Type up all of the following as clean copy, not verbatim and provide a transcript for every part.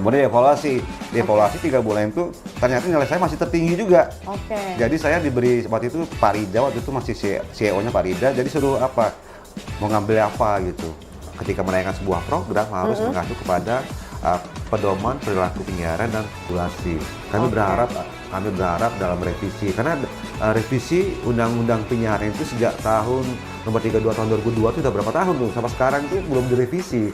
Kemudian dievaluasi 3 bulan itu ternyata nilai saya masih tertinggi juga. Jadi saya diberi waktu itu Pak Rida, waktu itu masih CEO-nya Pak Rida, jadi suruh apa? Mau ngambil apa gitu. Ketika menaikkan sebuah program harus mengacu kepada pedoman perilaku penyiaran dan regulasi. Kami berharap dalam revisi, karena revisi Undang-Undang Penyiaran itu sejak tahun nomor 32 tahun 2002 itu udah berapa tahun tuh, sampai sekarang itu belum direvisi.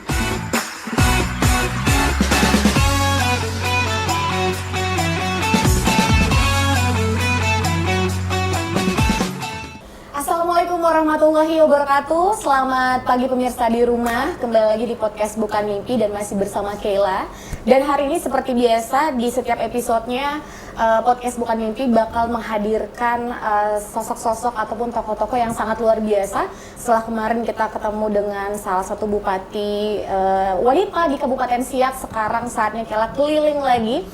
Assalamualaikum warahmatullahi wabarakatuh. Selamat pagi pemirsa di rumah. Kembali lagi di podcast Bukan Mimpi dan masih bersama Keila. Dan hari ini seperti biasa di setiap episodenya podcast Bukan Mimpi bakal menghadirkan sosok-sosok ataupun tokoh-tokoh yang sangat luar biasa. Setelah kemarin kita ketemu dengan salah satu bupati wanita di Kabupaten Siak, sekarang saatnya Keila keliling lagi.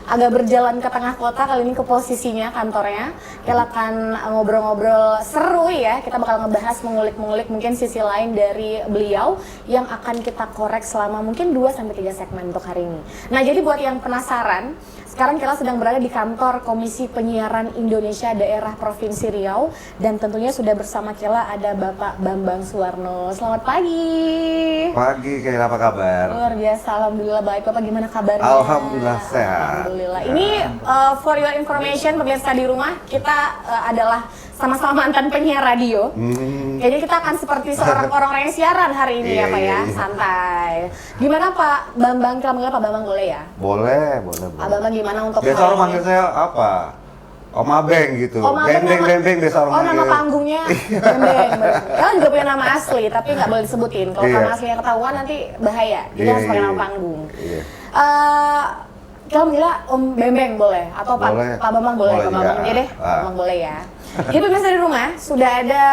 Agak berjalan ke tengah kota, kali ini ke posisinya kantornya. Kita akan ngobrol-ngobrol seru ya. Kita bakal ngebahas, mengulik-mengulik mungkin sisi lain dari beliau yang akan kita korek selama mungkin 2-3 segmen untuk hari ini. Nah, jadi buat yang penasaran, sekarang kita sedang berada di kantor Komisi Penyiaran Indonesia Daerah Provinsi Riau, dan tentunya sudah bersama Keila ada Bapak Bambang Suwarno. Selamat pagi. Pagi, Keila, apa kabar? Luar biasa, alhamdulillah baik. Bapak gimana kabarnya? Alhamdulillah sehat. Alhamdulillah. Ini for your information pemirsa di rumah, kita adalah sama-sama mantan penyiar radio. Kayaknya kita akan seperti seorang orang yang siaran hari ini ya Pak ya, santai. Gimana Pak Bambang? Kita manggil Pak Bambang boleh ya? Boleh. Pak Bambang gimana untuk biasa orang manggil saya apa? Om Abeng gitu. Beng biasa orang manggil. Nama panggungnya Beng. Kalian juga punya nama asli, tapi nggak boleh disebutin. Kalau nama aslinya ketahuan nanti bahaya. Jadi harus pakai nama panggung. Kita manggilnya Om Bembeng boleh? Atau Pak Bambang boleh? Pak Bambang aja deh, Pak Bambang boleh ya. Jadi pemirsa di rumah, sudah ada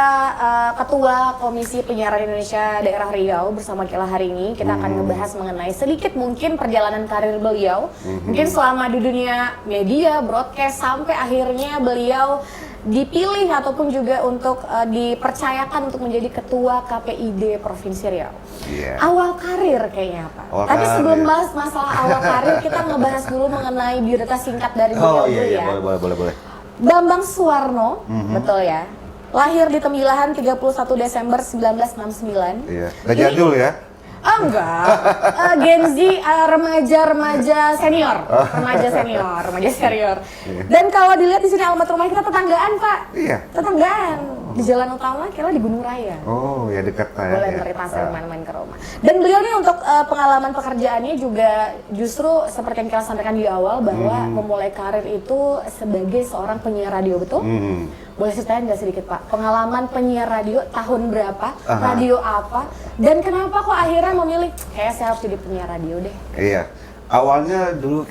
Ketua Komisi Penyiaran Indonesia Daerah Riau bersama Keila hari ini. Kita akan ngebahas mengenai sedikit mungkin perjalanan karir beliau. Mungkin selama di dunia media, broadcast, sampai akhirnya beliau dipilih ataupun juga untuk dipercayakan untuk menjadi Ketua KPID Provinsi Riau. Awal karir kayaknya apa? Tapi sebelum bahas masalah awal karir, kita ngebahas dulu mengenai biodata singkat dari beliau dulu ya. Boleh. Bambang Suwarno, betul ya? Lahir di Tembilahan 31 Desember 1969. Iya. Gak jadul ya? Enggak. Gen Z, remaja senior. Remaja senior. Dan kalau dilihat di sini alamat rumah kita tetanggaan, Pak. Iya. Tetanggaan. Di jalan utama, kira di Gunung Raya. Oh, ya dekat lah ya. Boleh merintasi main-main ke rumah. Dan beliau nih untuk pengalaman pekerjaannya juga justru seperti yang kita sampaikan di awal bahwa memulai karir itu sebagai seorang penyiar radio, betul? Boleh ceritain nggak sedikit Pak? Pengalaman penyiar radio tahun berapa? Radio apa? Dan kenapa kok akhirnya memilih kayak saya harus jadi penyiar radio deh? Iya. Awalnya dulu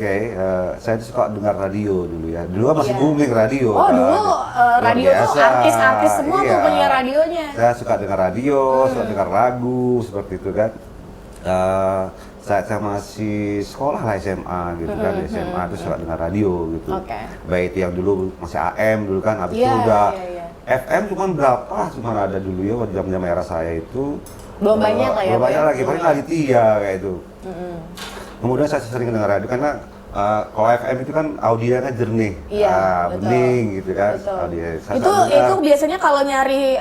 saya suka dengar radio dulu ya. Dulu masih booming radio. Oh, dulu radio tuh artis-artis semua tuh penyiar radionya. Saya suka dengar radio, suka dengar lagu seperti itu kan. Saya masih sekolah lah SMA gitu kan, SMA terus suka dengar radio gitu. Baik itu yang dulu masih AM dulu kan, habis itu udah FM cuma ada dulu ya waktu jam era saya itu. Belum banyak lah ya. Belum banyak lagi, paling Aditya kayak itu. Kemudian saya sering dengar radio karena kalau FM itu kan audionya jernih, bening gitu kan. Itu biasanya kalau nyari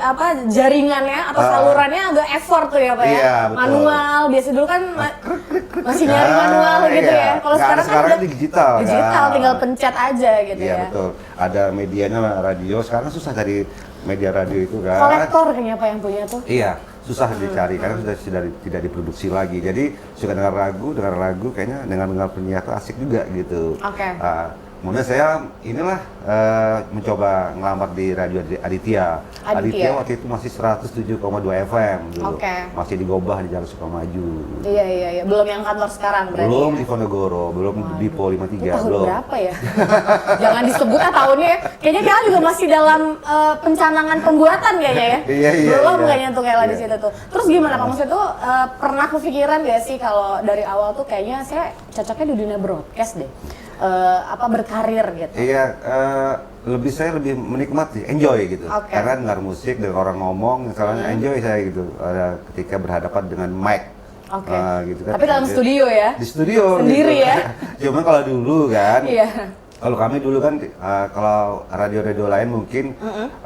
jaringannya atau salurannya agak effort tuh ya Pak ya. Manual, biasa dulu kan masih nyari manual gitu ya. Kalau sekarang kan digital, tinggal pencet aja gitu ya. Iya betul. Ada medianya radio, sekarang susah cari media radio itu kan. Kolektor kayaknya Pak yang punya tuh. Iya. Susah dicari karena sudah tidak diproduksi lagi. Jadi suka dengar lagu kayaknya dengar penyiar tuh asik juga gitu. Kemudian saya mencoba ngelamar di radio Aditya. Aditya waktu itu masih 107,2 FM dulu. Masih di Gobah di Jalan Sukamaju. Iya. Belum yang kantor sekarang berarti. Belum di Ponegoro, belum di Po 53. Itu tahun berapa ya? Jangan disebut tahunnya ya. Kayaknya kita juga masih dalam pencanangan pembuatan kayaknya ya. Belum kayaknya tuh kayak di situ tuh. Terus gimana Pak? Maksudnya tuh pernah kepikiran gak sih kalau dari awal tuh kayaknya saya cocoknya di dunia broadcast deh. Berkarir gitu. Iya, saya lebih menikmati, enjoy gitu. Karena dengar musik, dengar orang ngomong, misalnya enjoy saya gitu. Ketika berhadapan dengan mic. Oke. Gitu kan. Tapi dalam studio ya? Di studio. Sendiri gitu. ya? Cuman kalau dulu kan, Iya. kalau kami dulu kan, kalau radio-radio lain mungkin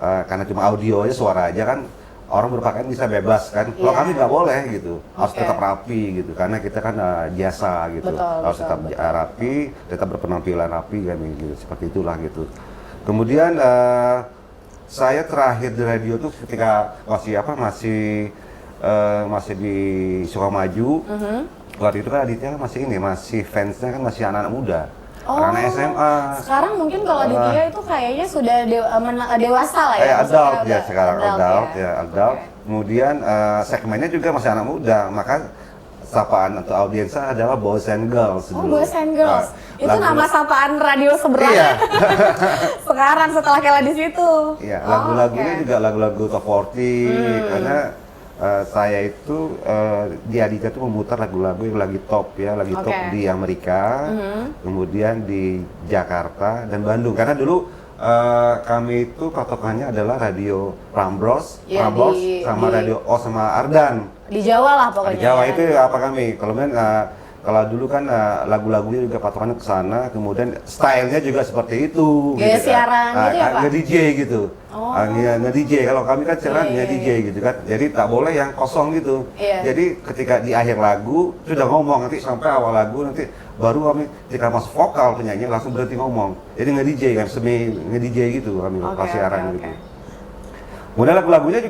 karena cuma audio aja, suara aja kan, orang berpakaian bisa bebas kan. Kalau kami nggak boleh gitu, harus tetap rapi gitu, karena kita kan jasa gitu, harus tetap rapi, tetap berpenampilan rapi kan gitu, seperti itulah gitu. Kemudian saya terakhir di radio tuh ketika masih di Sukamaju. Waktu itu kan Aditya masih fansnya kan masih anak-anak muda. Anak SMA. Sekarang mungkin kalau Aditya itu kayaknya sudah dewasa lah ya. Adult ya sekarang, adult. Okay. Kemudian segmennya juga masih anak muda, maka sapaan atau audiensnya adalah Boys and Girls dulu. Boys and Girls. Itu nama sapaan radio seberang. Iya. Sekarang setelah Kela di situ. Iya, lagu-lagunya juga lagu-lagu top 40 karena saya itu di Aditya tuh memutar lagu-lagu yang lagi top ya, lagi top di Amerika, kemudian di Jakarta dan Bandung. Karena dulu kami itu patokannya adalah radio Prambors, sama radio O sama Ardan. Di Jawa lah pokoknya. Di Jawa itu apa kami? Kalau dulu kan lagu-lagunya juga patokannya ke sana, kemudian stylenya juga seperti itu. Gaya siaran gitu ya Pak? Nge-DJ gitu. Nge-DJ, kalau kami kan siaran nge-DJ gitu kan. Jadi tak boleh yang kosong gitu. Jadi ketika di akhir lagu sudah ngomong, nanti sampai awal lagu nanti baru kami ketika masuk vokal penyanyi langsung berhenti ngomong. Jadi nge-DJ kan, semi nge-DJ gitu kami pas siaran gitu. Kemudian lagu-lagunya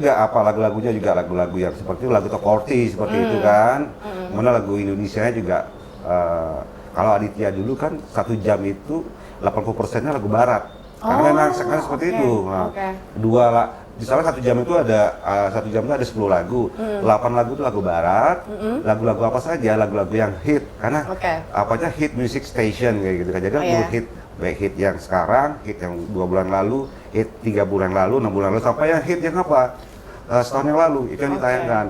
juga lagu-lagu yang seperti lagu top 40 seperti itu kan. Kemudian lagu Indonesianya juga kalau Aditya dulu kan 1 jam itu 80%-nya lagu barat. Karena memang sekarang seperti itu. Nah, misalnya 1 jam itu ada 1 jam itu ada 10 lagu. 8 lagu itu lagu barat. Lagu-lagu apa saja, lagu-lagu yang hit. Karena apanya hit music station kayak gitu kan. Jadi lagu hit, baik hit yang sekarang, hit yang 2 bulan lalu, hit 3 bulan lalu, 6 bulan lalu, sampai yang hit yang apa? Setahun yang lalu, itu yang ditayangkan.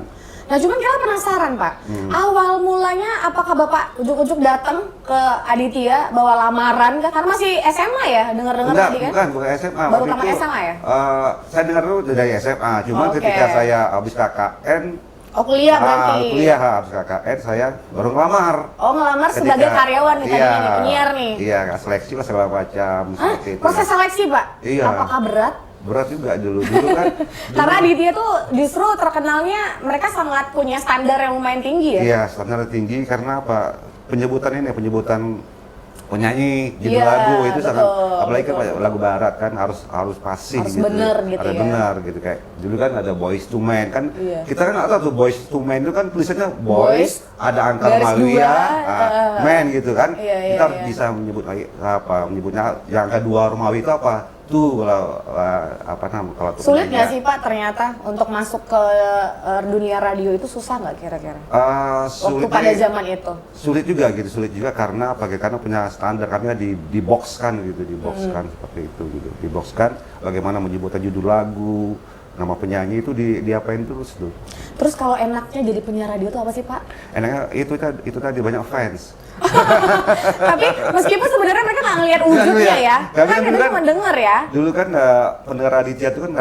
Nah cuman kita penasaran Pak, awal mulanya apakah Bapak ujuk-ujuk datang ke Aditya bawa lamaran kah? Karena masih SMA ya, dengar-dengar tadi kan? Bukan SMA. Baru tamat SMA ya? Saya dengar dulu dari SMA, cuman ketika saya habis KKN, kuliah berarti? Kuliah, habis KKN saya baru ngelamar. Ngelamar sebagai karyawan nih tadinya nih, penyiar nih? Iya, seleksi lah segala macam. Proses seleksi Pak? Iya. Apakah berat? Berat juga dulu kan. Karena Aditya tuh justru terkenalnya mereka sangat punya standar yang lumayan tinggi ya? Iya, standar tinggi karena apa? Penyebutan penyanyi, judul lagu itu sangat, apalagi kan lagu barat kan harus pasti gitu. Bener gitu harus benar gitu, kayak dulu kan ada Boys to Men kan. Kita kan nggak tahu tuh Boys to Men itu kan tulisannya Boys, ada angka Maluya, Men gitu kan. Kita harus bisa menyebutnya yang kedua Romawi itu apa? Tuh kalau sulit nggak sih Pak ternyata untuk masuk ke dunia radio itu susah nggak kira-kira? Waktu pada zaman itu? Sulit juga karena karena punya standar kami diboxkan gitu, seperti itu gitu, diboxkan bagaimana menyebutkan judul lagu, nama penyanyi itu diapain terus tuh. Terus kalau enaknya jadi penyiar radio itu apa sih Pak? Enaknya itu tadi banyak fans. Tapi meskipun sebenarnya mereka nggak ngeliat wujudnya ya, kan kita cuma denger ya. Dulu kan pendengar Aditya itu kan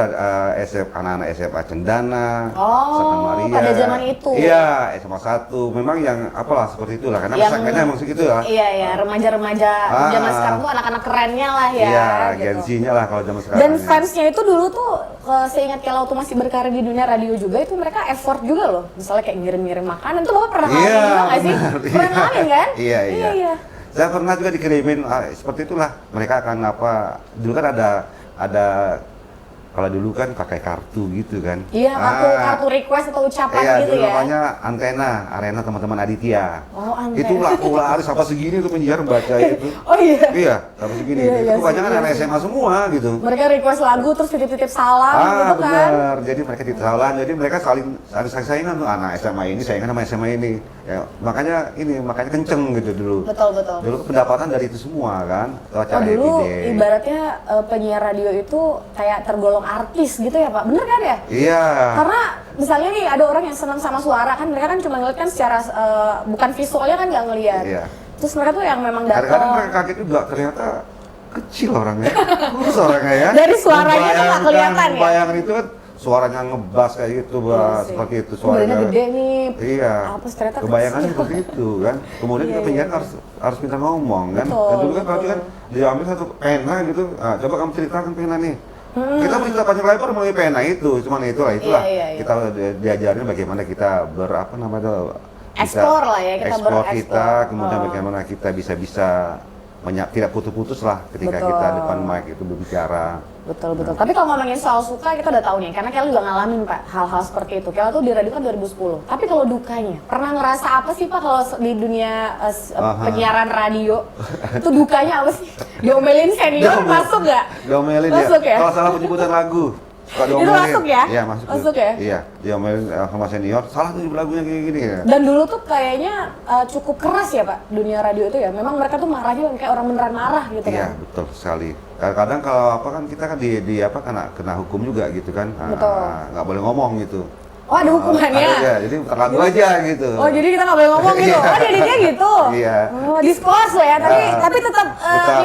anak-anak SMA Cendana, Santa Maria. Pada zaman itu. Iya, SMA 1. Memang yang apalah seperti itulah, karena segmennya emang segitu ya. Iya, remaja-remaja zaman sekarang tuh anak-anak kerennya lah ya. Iya, gitu. Gen Z-nya lah kalau zaman sekarang. Dan fansnya itu dulu tuh, seingat kalau waktu masih berkarir di dunia radio juga itu mereka effort juga loh. Misalnya kayak ngirim-ngirim makanan, tuh Bapak pernah ngalamin juga nggak sih? Pernah ngalamin kan? Iya. Saya pernah juga dikirimin seperti itulah. Mereka akan dulu kan ada kalau dulu kan pakai kartu gitu kan. Iya, kartu request atau ucapan gitu ya. Iya, namanya antena, arena teman-teman Aditya. Antena. Itu laku sampai segini tuh penyiar baca itu. Iya, sampai segini. Itu banyak kan anak SMA semua gitu. Mereka request lagu terus titip-titip salam gitu kan. Benar. Jadi mereka titip salam, jadi mereka saling saingan tuh, anak SMA ini saingan sama SMA ini. Ya, makanya kenceng gitu dulu. Betul. Dulu pendapatan dari itu semua kan. Dulu ibaratnya penyiar radio itu kayak tergolong artis gitu ya Pak, bener kan ya? Iya. Karena misalnya nih ada orang yang senang sama suara kan, mereka kan cuma ngeliat kan secara bukan visualnya kan nggak ngeliat. Iya. Terus mereka tuh yang memang datang. Kadang-kadang mereka kaget juga, ternyata kecil orangnya, kurus orangnya ya. Dari suaranya tuh nggak kelihatan ya. Bayangan itu kan suaranya ngebas kayak gitu, seperti itu suaranya gede nih. Iya. Apa ternyata kebayangannya seperti itu kan. Kemudian kita penyiar harus pintar ngomong kan. Dan dulu kan kalau kan diambil satu pena gitu. Nah, coba kamu ceritakan pena nih. Kita bercerita panjang lebar melalui pena itu, cuman itulah kita diajarin bagaimana kita explore lah ya, kita kemudian bagaimana kita bisa tidak putus-putus lah ketika kita depan mic itu berbicara. Betul. Tapi kalau ngomongin soal suka, kita udah tahu nih, karena Kela juga ngalamin Pak hal-hal seperti itu. Kela tuh di radio kan 2010. Tapi kalau dukanya, pernah ngerasa apa sih Pak kalau di dunia penyiaran radio? Itu dukanya apa sih? Diomelin senior masuk nggak? Diomelin masuk ya. Kalau salah penyebutan lagu. Itu masuk ya? Iya, masuk ya? Iya, diomelin sama senior, salah tuh lagunya gini ya. Dan dulu tuh kayaknya cukup keras ya Pak, dunia radio itu ya? Memang mereka tuh marahnya kayak orang beneran marah gitu kan? Iya, betul sekali. Kadang-kadang kalau kan kita kan kena hukum juga gitu kan. Betul. Nggak boleh ngomong gitu. Oh, ada hukumannya? Iya, jadi putar lagu aja gitu. Oh, jadi kita nggak boleh ngomong gitu? Oh, jadinya gitu? Iya. Oh, disclose lah ya, tapi tetap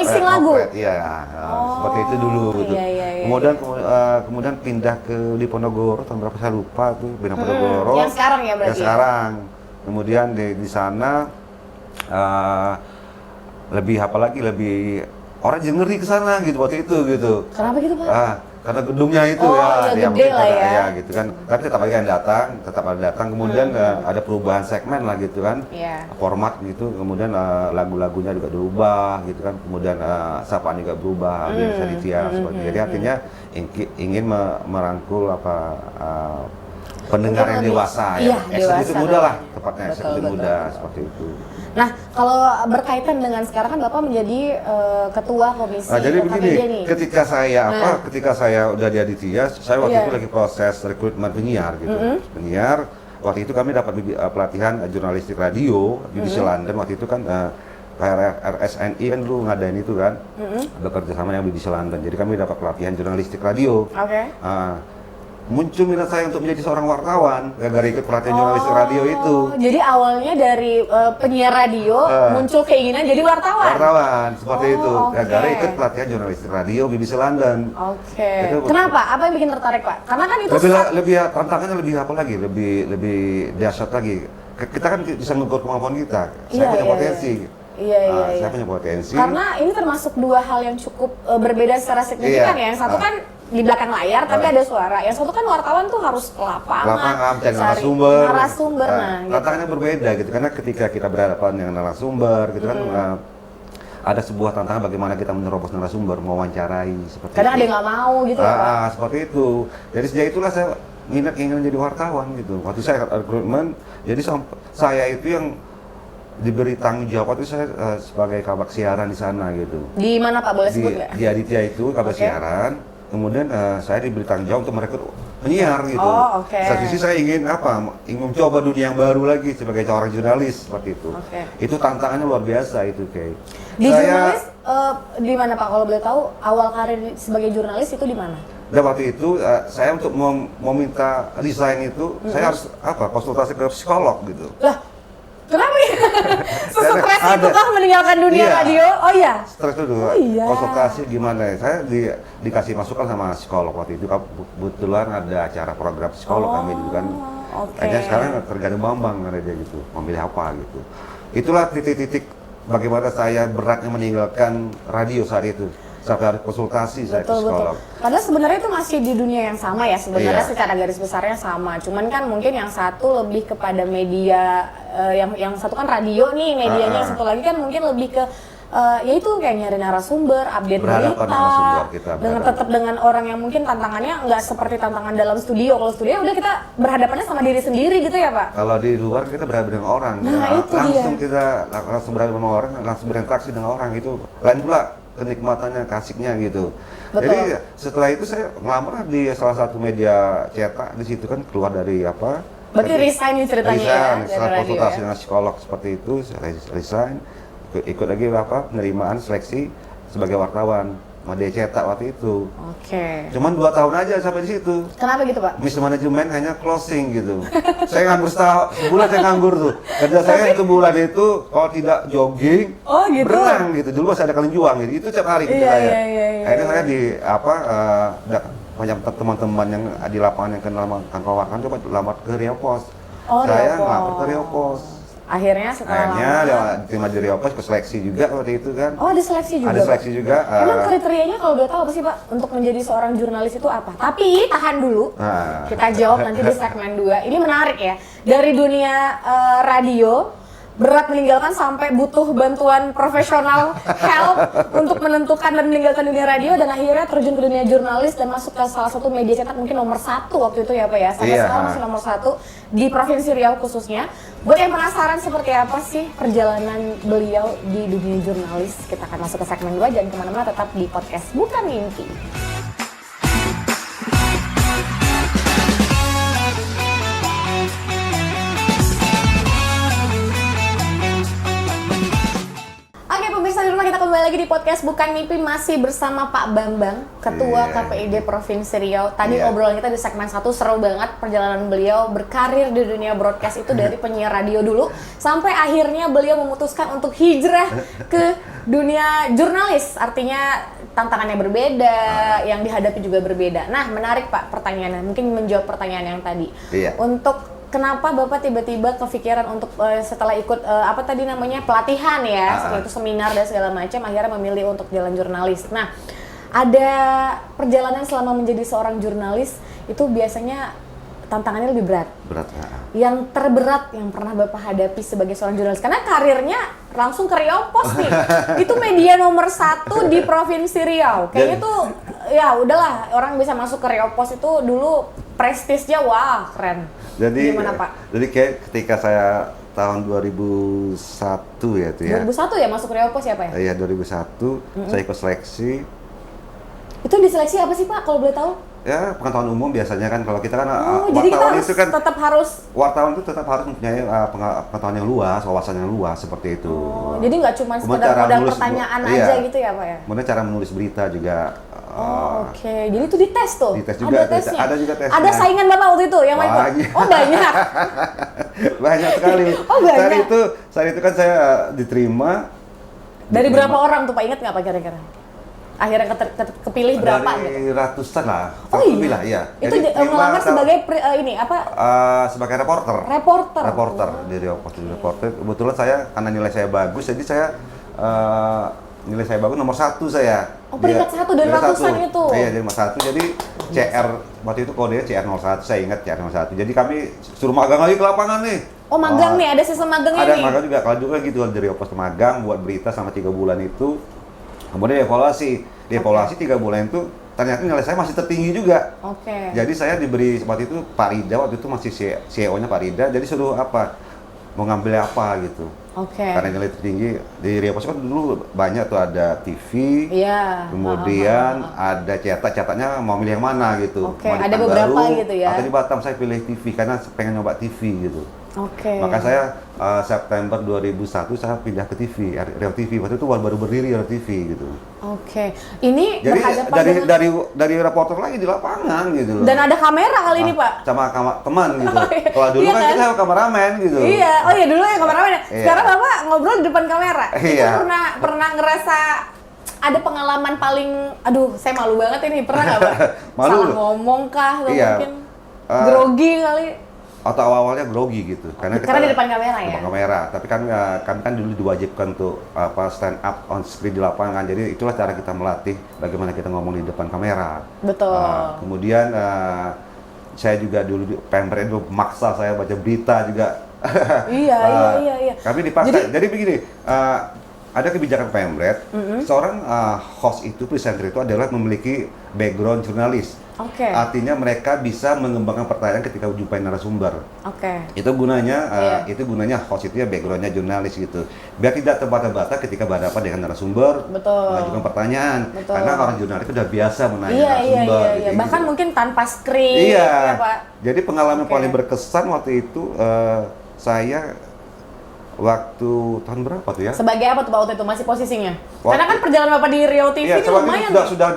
mixing lagu? Iya, seperti itu dulu gitu. Iya. Kemudian pindah ke di Ponorogo, tahun berapa saya lupa tuh, pindah Ponorogo. Yang sekarang ya berarti? Yang sekarang. Kemudian di sana lebih orang jadi ngeri ke sana gitu waktu itu gitu. Kenapa gitu Pak? Karena gedungnya itu gede lah ya. Gitu kan. Tapi tetap ada datang. Kemudian ada perubahan segmen lah gitu kan. Format gitu. Kemudian lagu-lagunya juga berubah gitu kan. Kemudian sapaan juga berubah. Bisa ditiar seperti itu. Jadi artinya ingin merangkul pendengar yang dewasa ya. Eksekutif muda lah tepatnya, eksekutif muda seperti itu. Nah, kalau berkaitan dengan sekarang kan Bapak menjadi ketua komisi. Jadi begini, ketika saya udah di Aditya, saya waktu itu lagi proses rekrutmen penyiar gitu. Penyiar, waktu itu kami dapat pelatihan jurnalistik radio BBC London. Waktu itu kan RSNI kan dulu ngadain itu kan, bekerja sama dengan BBC London. Jadi kami dapat pelatihan jurnalistik radio. Muncul minat saya untuk menjadi seorang wartawan gara-gara ikut pelatihan jurnalistik radio itu. Jadi awalnya dari penyiar radio muncul keinginan jadi wartawan. Wartawan seperti itu. Gara-gara ikut pelatihan jurnalistik radio BBC London. Kenapa? Apa yang bikin tertarik Pak? Karena kan itu lebih tantangannya lebih dahsyat lagi. Kita kan bisa mengukur kemampuan kita. Saya punya potensi. Saya punya potensi. Karena ini termasuk dua hal yang cukup berbeda secara signifikan ya. Yang satu kan di belakang layar tapi ada suara. Yang satu kan wartawan tuh harus ke lapangan cari narasumber. Nah, tantangannya berbeda gitu karena ketika kita berhadapan dengan narasumber gitu kan ada sebuah tantangan bagaimana kita menerobos narasumber, mewawancarai seperti kadang ada yang nggak mau gitu ya. Seperti itu. Jadi sejak itulah saya ingin menjadi wartawan gitu. Waktu saya rekrutmen, jadi saya itu yang diberi tanggung jawab itu saya sebagai kabak siaran di sana gitu. Di mana Pak, boleh sebut nggak? Di Aditya itu kabak siaran. Kemudian saya diberi tanggung jawab untuk merekrut penyiar gitu. Satu sisi saya ingin mencoba dunia yang baru lagi sebagai seorang jurnalis seperti itu. Itu tantangannya luar biasa itu kayak. Di jurnalis di mana Pak kalau boleh tahu awal karir sebagai jurnalis itu di mana? Dan waktu itu saya untuk meminta resign itu saya harus konsultasi ke psikolog gitu. Lah, kenapa ya? Stres itu kah meninggalkan dunia radio? Oh iya. Stres itu konsultasi gimana ya? Saya dikasih masukan sama psikolog waktu itu. Kebetulan ada acara program psikolog kami dulu kan. Kayaknya sekarang tergantung Bambang ada dia gitu. Memilih apa gitu. Itulah titik-titik bagaimana saya beratnya meninggalkan radio saat itu. Sampai harus konsultasi saya ke psikolog. Padahal sebenarnya itu masih di dunia yang sama ya, sebenarnya secara garis besarnya sama. Cuman kan mungkin yang satu lebih kepada media, yang satu kan radio nih medianya, yang satu lagi kan mungkin lebih ke ya itu kayak nyari narasumber, update berita, tetap dengan orang yang mungkin tantangannya nggak seperti tantangan dalam studio. Kalau studio udah kita berhadapannya sama diri sendiri gitu ya Pak? Kalau di luar kita berhadapan dengan orang, langsung berhadapan dengan orang, langsung berinteraksi dengan orang itu lain pula kenikmatannya, kasiknya gitu. Jadi setelah itu saya ngelamar di salah satu media cetak di situ kan keluar dari Berarti resign nih ceritanya setelah konsultasi dengan psikolog seperti itu, saya resign, ikut lagi penerimaan seleksi sebagai wartawan media cetak waktu itu. Cuman 2 tahun aja sampai di situ. Kenapa gitu Pak? Mismanagement hanya closing gitu. Saya nganggur sebulan saya nganggur tuh. Kerja saya itu bulan itu kalau tidak jogging, berenang gitu. Dulu masih ada Kalijuang gitu. Itu tiap hari kerja saya. Akhirnya saya banyak teman-teman yang di lapangan yang kenal sama Kang Kawakan coba lamar ke Riau Pos. Oh, Saya Riau Pos. ngelamar ke Riau Pos. Akhirnya setelah lama. Diterima di Riau Pos, ke seleksi juga waktu itu kan. Oh, ada seleksi juga. Ada seleksi juga. Emang kriterianya kalau boleh tahu apa sih Pak untuk menjadi seorang jurnalis itu apa? Tapi tahan dulu. Kita jawab nanti di segmen 2. Ini menarik ya. Dari dunia radio berat meninggalkan sampai butuh bantuan profesional help untuk menentukan dan meninggalkan dunia radio dan akhirnya terjun ke dunia jurnalis dan masuk ke salah satu media cetak mungkin nomor 1 waktu itu ya Pak ya, sampai sekarang masih nomor 1 di Provinsi Riau khususnya. Buat yang penasaran seperti apa sih perjalanan beliau di dunia jurnalis, kita akan masuk ke segmen 2, jangan kemana-mana, tetap di podcast Bukan Mimpi. Pemirsa di rumah, kita kembali lagi di podcast Bukan Mimpi, masih bersama Pak Bambang, Ketua KPID Provinsi Riau. Tadi obrolan kita di segmen 1 seru banget, perjalanan beliau berkarir di dunia broadcast itu dari penyiar radio dulu sampai akhirnya beliau memutuskan untuk hijrah ke dunia jurnalis. Artinya tantangannya berbeda, yang dihadapi juga berbeda. Nah, menarik Pak pertanyaannya, mungkin menjawab pertanyaan yang tadi. Untuk kenapa Bapak tiba-tiba kepikiran untuk setelah ikut apa tadi namanya pelatihan ya, seperti itu seminar dan segala macam, akhirnya memilih untuk jalan jurnalis. Nah, ada perjalanan selama menjadi seorang jurnalis itu biasanya tantangannya lebih berat. Yang terberat yang pernah Bapak hadapi sebagai seorang jurnalis, karena karirnya langsung ke Riau Pos nih. Itu media nomor 1 di Provinsi Riau. Kayaknya tuh ya udahlah, orang bisa masuk ke Riau Pos itu dulu prestisnya wah keren. Jadi gimana Pak? Jadi kayak ketika saya tahun 2001 ya itu ya. 2001 ya masuk Riau Pos ya Pak ya? Iya 2001 saya ikut seleksi. Itu diseleksi apa sih Pak kalau boleh tahu? Ya pengetahuan umum biasanya kan, kalau kita kan jadi kita harus itu kan tetap harus wartawan itu tetap harus mempunyai pengetahuan yang luas, wawasan yang luas seperti itu. Jadi nggak cuma sekedar modal pertanyaan aja gitu ya Pak ya? Kemudian cara menulis berita juga. Oke. Jadi itu dites tuh? Dites juga, ada tesnya? ada juga tesnya. Ada saingan Bapak waktu itu yang ikut? Oh banyak? Banyak sekali. Oh banyak? Saat itu kan saya diterima. Dari berapa orang tuh Pak, ingat nggak Pak kira-kira? Akhirnya kepilih berapa? Dari ratusan lah. Oh iya? Lah, iya. Itu melamar sebagai ini apa? Sebagai reporter. Reporter di Riau Pos, reporter. Kebetulan saya karena nilai saya bagus, jadi saya nilai saya bagus nomor 1 saya. Oh peringkat 1 dari ratusan itu? Iya dari nomor 1, jadi CR waktu itu kodenya CR01, saya ingat CR01. Jadi kami suruh magang lagi ke lapangan nih. Oh magang nih, ada sistem magangnya nih? Ada magang juga, kalau juga gitu dari Riau Pos magang buat berita sama 3 bulan itu. Kemudian dievaluasi 3 bulan itu ternyata nilai saya masih tertinggi juga. Jadi saya diberi waktu itu Pak Rida, waktu itu masih CEO-nya Pak Rida, jadi suruh mau ngambil apa gitu. Karena nilai tertinggi di Riau Pos kan dulu banyak tuh, ada TV, kemudian ada cetaknya mau milih yang mana gitu. Ada beberapa gitu ya. Atau di Batam saya pilih TV karena pengen nyoba TV gitu. Maka saya September 2001 saya pindah ke TV, Riau TV. Waktu itu baru berdiri Riau TV gitu. Ini jadi berhadapan dari reporter lagi di lapangan gitu loh. Dan ada kamera kali ini Pak? Sama teman gitu. Kalau dulu kan kita kameramen gitu. Iya, oh iya dulu ya kameramen. Sekarang Bapak ngobrol di depan kamera. Itu pernah ngerasa ada pengalaman paling, aduh saya malu banget ini, pernah nggak Pak? Salah ngomong kah? Atau mungkin grogi kali? Atau awalnya grogi gitu, karena di depan kamera ya. Depan kamera, tapi kan kami kan dulu diwajibkan untuk stand up on screen di lapangan, jadi itulah cara kita melatih bagaimana kita ngomong di depan kamera. Betul. Kemudian saya juga dulu Pemret itu maksa saya baca berita juga. Iya. Kami dipaksa. Jadi begini, ada kebijakan Pemret, seorang host itu, presenter itu adalah memiliki background jurnalis. Artinya mereka bisa mengembangkan pertanyaan ketika jumpai narasumber. Itu gunanya host itu ya backgroundnya jurnalis gitu. Biar tidak terbata-bata ketika berhadapan dengan narasumber, mengajukan pertanyaan. Karena orang jurnalis itu udah biasa menanya narasumber. Iya. Bahkan mungkin tanpa skrip. Iya. Pak. Jadi pengalaman paling berkesan waktu itu saya waktu tahun berapa tuh ya? Sebagai apa tuh Pak waktu itu masih posisinya? Karena kan perjalanan Bapak di Riau TV itu lumayan. Sudah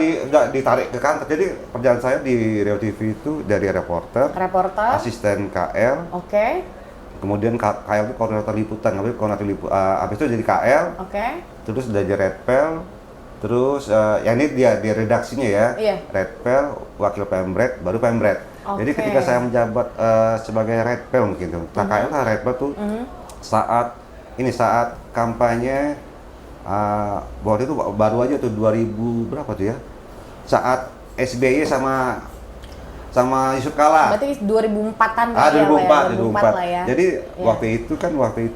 ditarik ke kantor. Jadi perjalanan saya di Riau TV itu dari reporter, asisten KL. Kemudian KL itu koordinator liputan, habis itu jadi KL. Terus dari Redpel, Terus yang ini dia di redaksinya ya, Iya. Redpel, wakil Pemret, baru Pemret. Jadi Oke. ketika saya menjabat sebagai Redpel mungkin tuh, KKL lah Redpel tuh saat kampanye waktu itu baru aja tuh 2000 berapa tuh ya? Saat SBY sama Yusuf Kala. Berarti 2004-an lah 2004. lah ya. Jadi Iya. waktu itu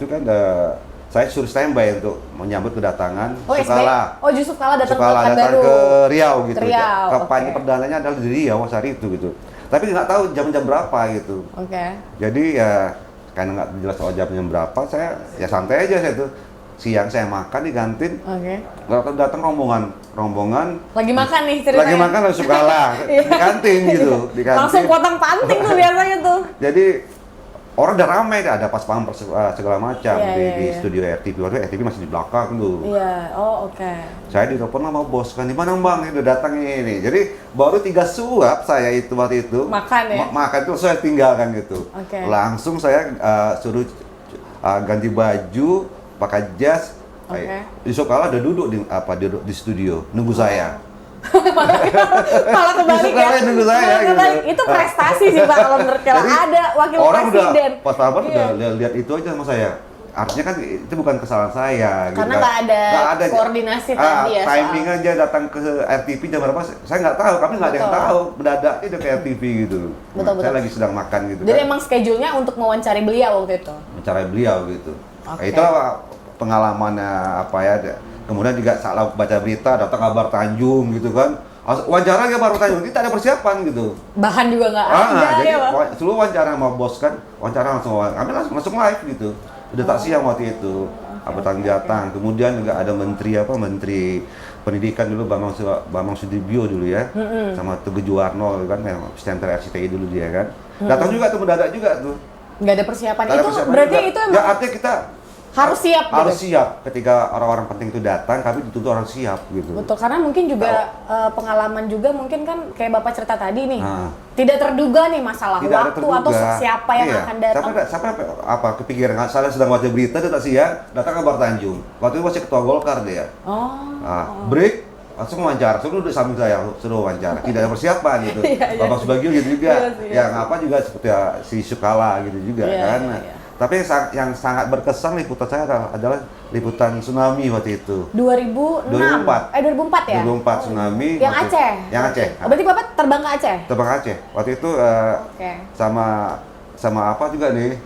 kan saya suruh standby untuk menyambut kedatangan Oh, Yusuf SBY? Kala. Oh, Yusuf Kala datang ke Kala datang Pekanbaru. ke Riau gitu. Ke Riau, Kampanye oke. perdananya adalah di Riau hari itu gitu. Tapi nggak tahu jam-jam berapa gitu. Oke. Jadi ya karena nggak jelas soal jam berapa, saya ya santai aja saya tuh. Siang saya makan di kantin, Oke. datang rombongan Lagi makan nih ceritanya. lagi makan Yusuf Kala Iya. di kantin gitu, di kantin. Langsung potong panting tuh biasanya tuh. Jadi orang udah ramai, ada pas pampers segala macam Iya, di iya. studio RTV. Waktu itu RTV masih di belakang tuh. Iya, oh oke. Saya ditelepon sama bos kan, di mana bang? Ini udah datang ini. Jadi baru 3 suap saya itu waktu itu. Makan ya? Makan itu saya tinggalkan gitu. Oke. Langsung saya suruh ganti baju, pakai jas. Oke. Yusuf Kala udah duduk di studio nunggu saya. Malah kebalik Yusuf Kala ya. nunggu saya, Malah gitu. kebalik. Itu prestasi sih Pak kalau menurut Kela. Jadi, Ada wakil orang presiden. udah pas pampers Iya. udah lihat itu aja sama saya. Artinya kan itu bukan kesalahan saya. Karena gitu. nggak ada koordinasi tadi ya, Timing soal- aja datang ke RTV jam berapa? Saya nggak tahu. Kami nggak ada yang Betul. tahu. Mendadak itu ke RTV gitu. Betul, Saya betul. lagi sedang makan gitu. Jadi kan. emang schedule-nya untuk mewawancari beliau waktu itu. Mencari beliau gitu. Oke. Itu pengalamannya apa ya? Kemudian juga salah baca berita, datang kabar Tanjung gitu kan. Wawancara ya baru Tanjung, kita ada persiapan gitu. Bahan juga nggak ada Jadi ya Pak. seluruh wawancara sama bos kan, wawancara kami langsung live gitu. Udah tak siang waktu itu, datang. Kemudian juga ada menteri pendidikan dulu Bambang Sudibyo dulu ya, sama Teguh Juwarno kan, yang center RCTI dulu dia kan. Datang juga tuh mendadak juga tuh. Nggak ada persiapan. Nggak ada Itu persiapan berarti juga. itu Ya emang artinya kita harus siap gitu. harus siap ketika orang-orang penting itu datang, kami dituntut orang siap gitu. Betul, karena mungkin juga pengalaman juga mungkin kan kayak Bapak cerita tadi nih. Nah. Tidak terduga nih masalah Tidak ada waktu terduga. atau siapa yang Iya. akan datang. Sampai kepikiran saya sedang baca berita itu tak siang datang kabar Tanjung. Waktu itu masih ketua Golkar dia. Oh. Break langsung wawancara, suruh duduk samping saya, suruh wawancara. Tidak ada persiapan gitu. Iya, iya. Bapak Subagio gitu juga. Iya sih, yang iya. apa juga seperti si Sukala gitu juga Iya, kan. iya, iya. Tapi yang sangat berkesan liputan saya adalah liputan tsunami waktu itu. 2006. 2004. 2004 ya? 2004 tsunami. Yang waktu- Aceh. Yang Aceh. Oh, berarti Bapak terbang ke Aceh? Terbang Aceh. Waktu itu Oke. sama apa juga nih?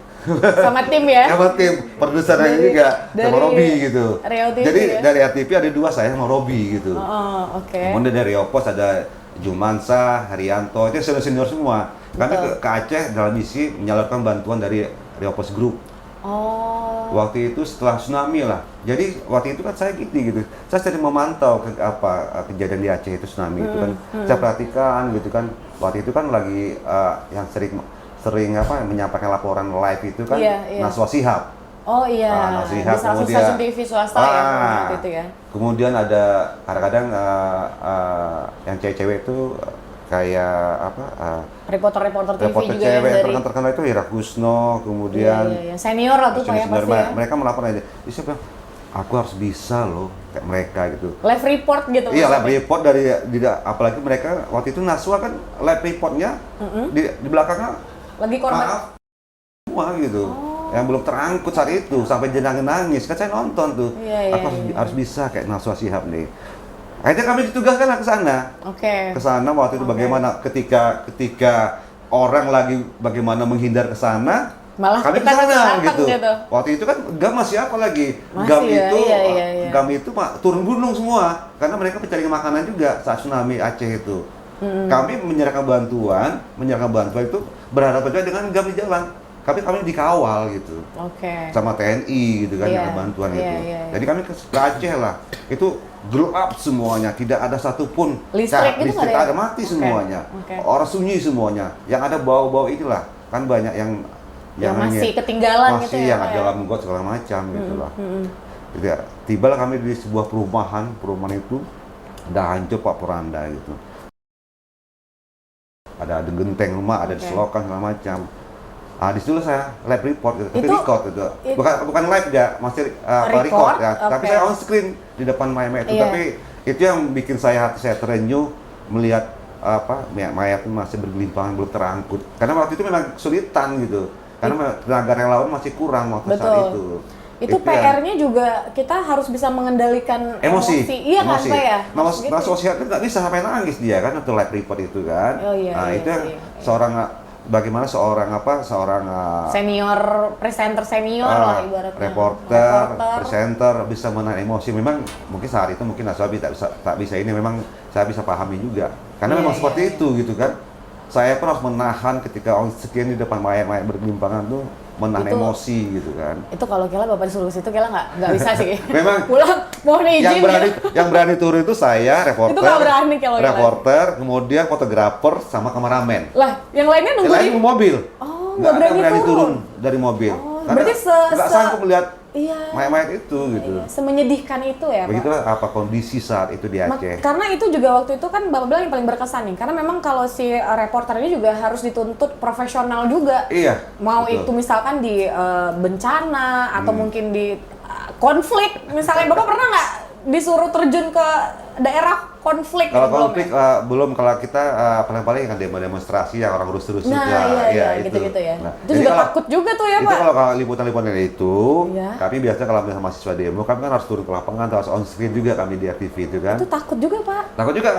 Sama tim ya? Sama tim produsernya Dari- juga sama dari Robi gitu. Riau TV Jadi ya? dari RTV ada 2 saya sama Robi gitu. Oh, oke. Kemudian dari Riau Pos ada Jumansa, Haryanto, itu senior semua. Kami Betul. ke Aceh dalam misi menyalurkan bantuan dari Riau Pos Group. Oh. Waktu itu setelah tsunami lah. Jadi waktu itu kan saya gitu. Saya sering memantau kejadian di Aceh itu tsunami itu kan. Saya perhatikan gitu kan. Waktu itu kan lagi yang sering menyampaikan laporan live itu kan Iya, iya. Naswa Shihab. Oh iya. Naswa Di Shihab salah satu kemudian stasiun TV swasta ya waktu itu ya. Kemudian ada kadang-kadang yang cewek-cewek itu kayak Reporter-reporter TV reporter juga yang cewek dari terkenal itu Ira Kusno, kemudian iya. Senior lah tuh Pak ya senior-senior, pasti ya. mereka melaporkan aja. Jadi saya bilang, aku harus bisa loh kayak mereka gitu. Live report gitu Iya, maksudnya. live report apalagi mereka waktu itu Naswa kan live reportnya di belakangnya Lagi korban. maaf semua gitu. Yang belum terangkut saat itu sampai jenang nangis. Kan saya nonton tuh. Iya, aku iya. harus bisa kayak Naswa Shihab nih. Akhirnya kami ditugaskan ke sana. Oke. Ke sana waktu itu Oke. bagaimana ketika orang lagi bagaimana menghindar ke sana, Malah kami ke kita sana datang gitu. gitu. Waktu itu kan GAM masih apa lagi? Masih GAM ya, itu iya. GAM itu turun gunung semua karena mereka pencari makanan juga saat tsunami Aceh itu. Kami menyerahkan bantuan itu berhadapan juga dengan GAM di jalan. Kami dikawal gitu. Oke. Sama TNI gitu kan Iya, yang bantuan iya, itu. iya. Jadi kami ke Aceh lah. Itu gelap semuanya, tidak ada satupun Listrik gitu nggak ada ya? ada mati Oke, semuanya. oke. Orang sunyi semuanya. Yang ada bau-bau itulah. Kan banyak yang Masih ketinggalan masih gitu ya, yang Pak ada ya? dalam got segala macam gitu lah. Jadi tibalah kami di sebuah perumahan itu udah hancur Pak Poranda gitu. Ada genteng rumah, ada di Oke. selokan segala macam. Di situ saya live report gitu, tapi Itu- record gitu. Bukan live ya, masih Record, record ya. Tapi oke. saya on screen di depan MyMap itu. Iya. Tapi Itu yang bikin hati saya terenyuh melihat mayat masih bergelimpangan belum terangkut. Karena waktu itu memang kesulitan gitu. Karena tenaga relawan masih kurang waktu saat itu. Itu PR-nya juga kita harus bisa mengendalikan emosi. Iya emosi. kan Pak ya? Nah, sosial kan nggak bisa sampai nangis dia kan untuk live report itu kan. Itu yang bagaimana seorang senior presenter senior lah ibaratnya. Reporter, presenter bisa menahan emosi. Memang mungkin saat itu mungkin Aswabi tak bisa ini, memang saya bisa pahami juga. Karena memang seperti itu gitu kan. Saya pun harus menahan ketika on screen di depan mayat-mayat bergelimpangan tuh menahan emosi gitu kan. Itu kalau Kela Bapak disuruh ke situ Kela nggak bisa sih. Memang pulang mohon izin. Yang berani turun itu saya, reporter. Itu nggak berani kalau reporter, kemudian fotografer sama kameramen. Lah, yang lainnya nunggu di mobil. Oh, nggak berani turun dari mobil. Berarti nggak sanggup melihat Iya. mayat itu gitu. Iya. Semenyedihkan itu ya, Pak. Begitulah apa kondisi saat itu di Aceh. Karena itu juga waktu itu kan Bapak bilang yang paling berkesan nih. Karena memang kalau si reporter ini juga harus dituntut profesional juga. Iya. Mau betul. Itu misalkan di bencana atau mungkin di konflik. Misalnya Bapak pernah nggak disuruh terjun ke daerah konflik? Kalau konflik belum, kalau kita paling-paling kan demonstrasi yang orang rusuh-rusuh itu. Gitu ya. Nah, itu juga takut juga tuh ya, Pak. Itu kalau liputan-liputan itu, kami biasanya kalau misalnya mahasiswa demo, kami kan harus turun ke lapangan, harus on screen juga kami di FTV itu kan. Itu takut juga, Pak. Takut juga,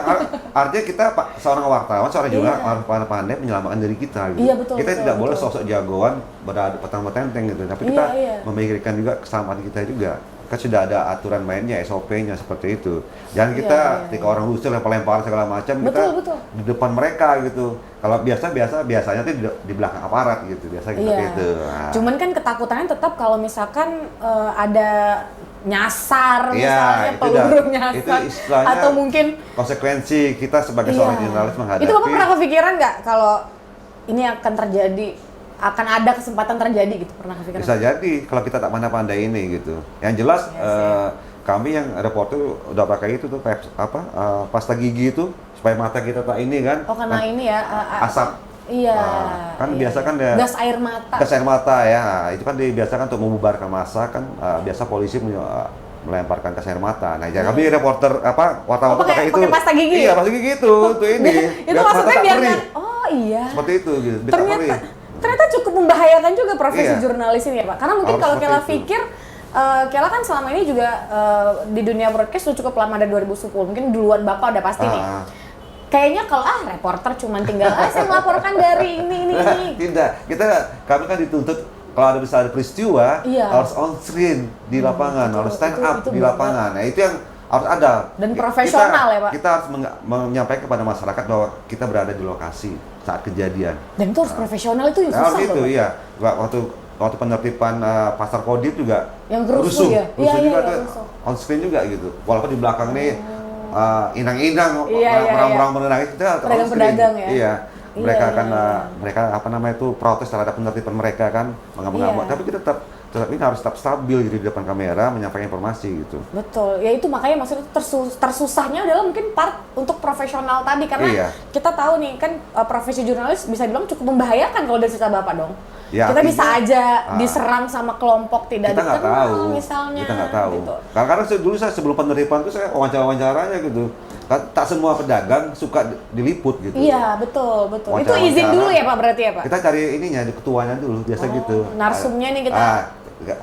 artinya kita seorang wartawan, seorang jurnalis harus pandai menyelamatkan diri kita gitu. Iya, betul, kita tidak boleh sosok jagoan berada petang-petenteng gitu, tapi kita memikirkan juga keselamatan kita juga. Kan sudah ada aturan mainnya, SOP-nya seperti itu. Jangan kita ketika orang rusuh lempar-lempar segala macam, kita di depan mereka gitu. Kalau biasanya itu di belakang aparat gitu, biasa seperti itu. Nah. Cuman kan ketakutannya tetap kalau misalkan ada nyasar misalnya, peluru nyasar atau mungkin konsekuensi kita sebagai seorang jurnalis menghadapi. Itu Bapak pernah kepikiran nggak kalau ini akan terjadi? Akan ada kesempatan terjadi gitu, pernah kepikiran? Bisa jadi kalau kita tak pandai-pandai ini gitu. Yang jelas kami yang reporter udah pakai itu tuh pasta gigi itu supaya mata kita tak ini kan. Oh karena ini ya asap. Iya. Kan biasa kan ya gas air mata. Gas air mata ya. Itu kan dibiasakan untuk membubarkan massa kan biasa polisi melemparkan gas air mata. Nah, jadi kami reporter wartawan pakai itu. Pakai pasta gigi. Iya, pasta gigi itu ini. Itu maksudnya biar oh iya. Seperti itu gitu. Ternyata cukup membahayakan juga profesi jurnalis ini ya Pak. Karena mungkin kalau Kela pikir, Kela kan selama ini juga di dunia broadcast sudah cukup lama dari 2010. Mungkin duluan Bapak udah pasti nih. Kayaknya kalau reporter cuma tinggal saya melaporkan dari ini. Tidak, kami kan dituntut kalau ada peristiwa harus on screen di lapangan, harus stand up di lapangan. Nah itu yang harus ada. Dan profesional ya Pak. Kita harus menyampaikan kepada masyarakat bahwa kita berada di lokasi saat kejadian. Dan itu harus profesional, itu yang susah itu iya. Waktu penertiban pasar Kodim juga yang rusuh ya? Rusuh juga tuh on screen juga gitu. Walaupun di belakang nih inang-inang orang-orang menenang itu pedagang-pedagang ya. Iya. Mereka akan mereka protes terhadap penertiban mereka kan, mengamuk-ngamuk. Tapi kita tetap ini harus tetap stabil gitu di depan kamera menyampaikan informasi gitu. Betul, ya itu makanya maksudnya tersusahnya adalah mungkin part untuk profesional tadi karena kita tahu nih kan profesi jurnalis bisa dibilang cukup membahayakan kalau dari cerita Bapak dong. Ya, kita bisa aja diserang sama kelompok tidak dikenal misalnya. Kita nggak tahu. Gitu. Karena dulu saya sebelum penerimaan itu saya wawancara-wawancaranya gitu. Tak semua pedagang suka diliput gitu. Iya, betul. Itu izin dulu ya Pak berarti ya Pak? Kita cari ininya, ketuanya dulu, biasa gitu. Narsumnya nih kita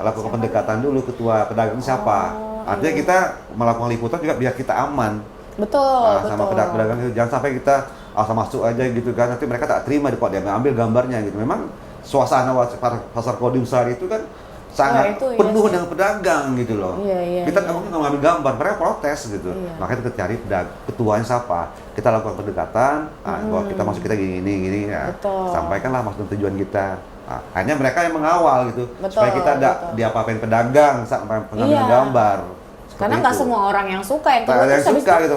lakukan pendekatan dulu, ketua pedagang siapa. Artinya kita melakukan liputan juga biar kita aman. Betul. Sama pedagang itu. Jangan sampai kita asal masuk aja gitu kan, nanti mereka tak terima kok dia ambil gambarnya gitu. Memang suasana pasar Kodim saat itu kan sangat penuh dengan pedagang gitu loh. Kita nggak mungkin ngambil gambar, mereka protes gitu. Makanya kita cari ketuanya siapa, kita lakukan pendekatan, bahwa kita masuk kita gini ya. Sampaikanlah maksud tujuan kita. Hanya mereka yang mengawal gitu, supaya kita tidak diapa-apain pedagang sampai pengambil gambar. Karena nggak semua orang yang suka yang suka gitu.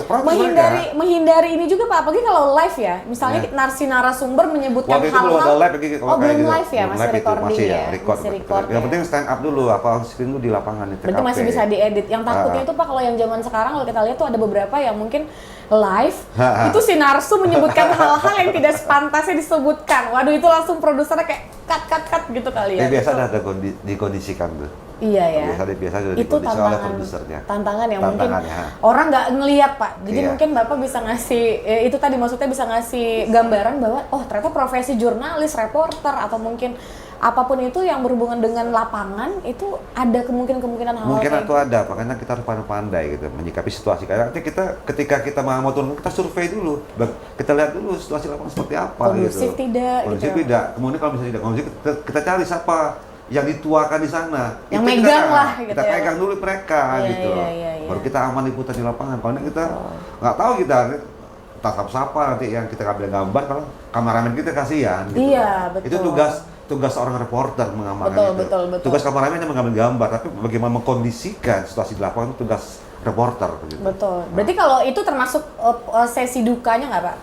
menghindari ini juga Pak, apalagi kalau live ya, misalnya narasumber menyebutkan hal-hal. Belum live ya, masih recording ya. Masih record. Yang penting stand up dulu, screen dulu di lapangan di TKP. Berarti masih bisa diedit. Yang takutnya itu Pak, kalau yang zaman sekarang kalau kita lihat tuh ada beberapa yang mungkin live itu si narsu menyebutkan hal-hal yang tidak sepantasnya disebutkan. Waduh, itu langsung produsernya kayak cut gitu kali ya. Biasa ada dikondisikan tuh. Iya ya. Biasa sudah itu dikondisikan oleh produsernya. Tantangan yang mungkin orang nggak ngelihat Pak. Jadi mungkin Bapak bisa ngasih, itu tadi maksudnya bisa ngasih gambaran bahwa oh ternyata profesi jurnalis, reporter atau mungkin apapun itu yang berhubungan dengan lapangan itu ada kemungkinan hal-hal mungkin atau ada, makanya kita harus pandai gitu menyikapi situasi. Karena nanti ketika kita mau turun, kita survei dulu, kita lihat dulu situasi lapangan seperti apa. Kondusif gitu. tidak. Kondusif gitu. tidak. Kemudian kalau misalnya tidak kondusif, kita cari siapa yang dituakan di sana. Yang megang lah gitu. Kita pegang dulu mereka gitu. Iya. Baru kita aman liputan di lapangan. Kalau kita nggak tahu kita tatap siapa nanti yang kita ambil gambar, kalau kameramen kita kasihan. Gitu. Iya betul. Itu tugas seorang reporter mengamankan itu. Betul. Tugas kameramen hanya mengambil gambar, tapi bagaimana mengkondisikan situasi di lapangan itu tugas reporter. Gitu. Betul. Berarti kalau itu termasuk sesi dukanya nggak Pak?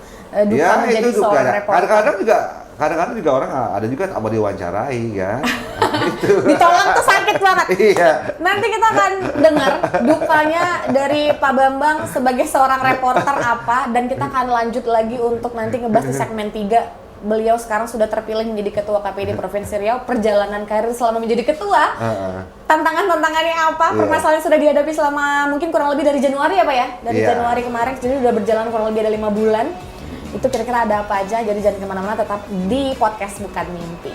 Duka Ya menjadi itu seorang duka. reporter. Kadang-kadang juga orang ada juga mau diwawancarai kan. Gitu. Ditolak tuh sakit banget. Iya. Nanti kita akan dengar dukanya dari Pak Bambang sebagai seorang reporter apa, dan kita akan lanjut lagi untuk nanti ngebahas di segmen 3. Beliau sekarang sudah terpilih menjadi Ketua KPID Provinsi Riau, perjalanan karir selama menjadi ketua, tantangan-tantangannya apa, permasalahan sudah dihadapi selama mungkin kurang lebih dari Januari ya Pak ya? Dari Januari kemarin, jadi sudah berjalan kurang lebih ada 5 bulan. Itu kira-kira ada apa aja, jadi jangan kemana-mana, tetap di podcast Bukan Mimpi.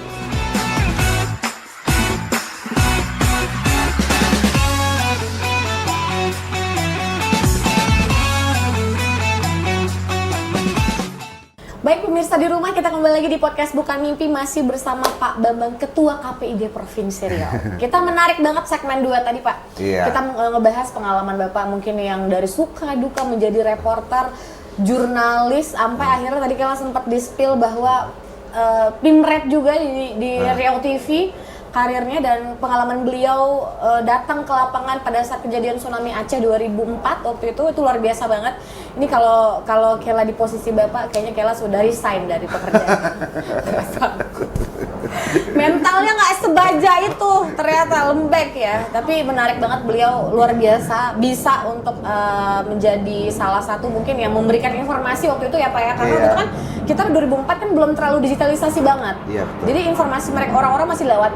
Baik pemirsa di rumah, kita kembali lagi di podcast Bukan Mimpi, masih bersama Pak Bambang, Ketua KPID Provinsi Riau. Kita menarik banget segmen 2 tadi Pak. Kita ngebahas pengalaman Bapak mungkin yang dari suka duka menjadi reporter, jurnalis, sampai akhirnya tadi kita sempat di-spill bahwa Pimret juga di Riau TV karirnya, dan pengalaman beliau datang ke lapangan pada saat kejadian tsunami Aceh 2004 waktu itu luar biasa banget. Ini kalau Kela di posisi Bapak, kayaknya Kela sudah resign dari pekerjaan. Mentalnya nggak sebaja itu, ternyata lembek ya. Tapi menarik banget, beliau luar biasa, bisa untuk menjadi salah satu mungkin yang memberikan informasi waktu itu ya Pak ya. Karena waktu itu kan kita 2004 kan belum terlalu digitalisasi banget. Jadi informasi mereka orang-orang masih lewat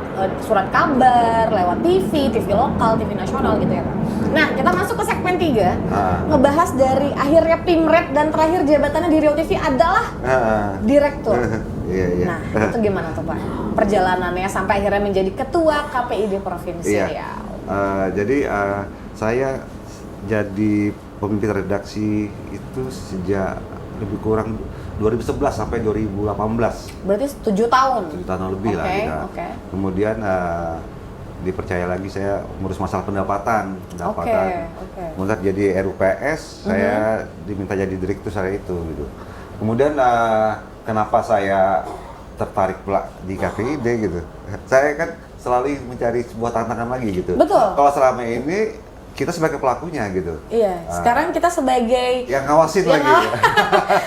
surat kabar, lewat TV lokal, TV nasional gitu ya Pak. Nah, kita masuk ke segmen 3, ngebahas dari akhirnya Pimret dan terakhir jabatannya di Riau TV adalah direktur. Nah, itu gimana tuh Pak? Perjalanannya sampai akhirnya menjadi Ketua KPID Provinsi Riau. Jadi saya jadi pemimpin redaksi itu sejak lebih kurang 2011 sampai 2018. Berarti 7 tahun? 7 tahun lebih lah kita. Kemudian dipercaya lagi saya ngurus masalah pendapatan. Kemudian jadi RUPS, saya diminta jadi direktur saya itu gitu. Kemudian kenapa saya tertarik pula di KPID gitu? Saya kan selalu mencari sebuah tantangan lagi gitu. Betul. Kalau selama ini kita sebagai pelakunya gitu. Iya, sekarang kita sebagai yang ngawasin lagi.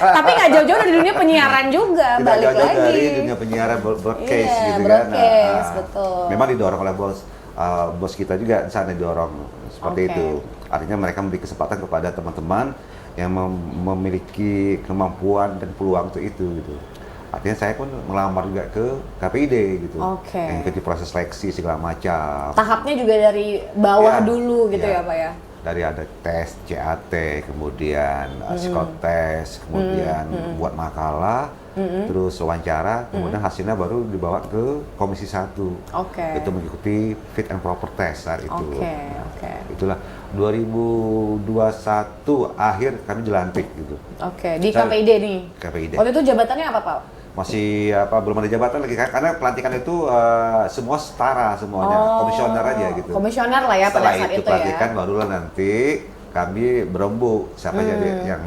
Tapi nggak jauh-jauh dari dunia penyiaran juga, kita balik jauh-jauh lagi. Dari dunia penyiaran broadcast gitu broadcast, kan. Betul. Memang didorong oleh bos kita juga di sana didorong seperti itu. Artinya mereka memberi kesempatan kepada teman-teman yang memiliki kemampuan dan peluang untuk itu gitu. Artinya saya pun melamar juga ke KPID gitu. Yang ikuti proses seleksi segala macam. Tahapnya juga dari bawah dulu gitu ya Pak ya? Dari ada tes CAT, kemudian psikotes, kemudian buat makalah, terus wawancara, kemudian hasilnya baru dibawa ke Komisi 1. Itu mengikuti fit and proper test saat itu. Itulah 2021 akhir kami dilantik gitu. Di KPID nih? KPID. Waktu itu jabatannya apa Pak? Masih belum ada jabatan lagi karena pelantikan itu semua setara semuanya, komisioner aja gitu. Komisioner lah ya pada saat itu ya. Setelah itu pelantikan barulah nanti kami berembuk siapa jadi yang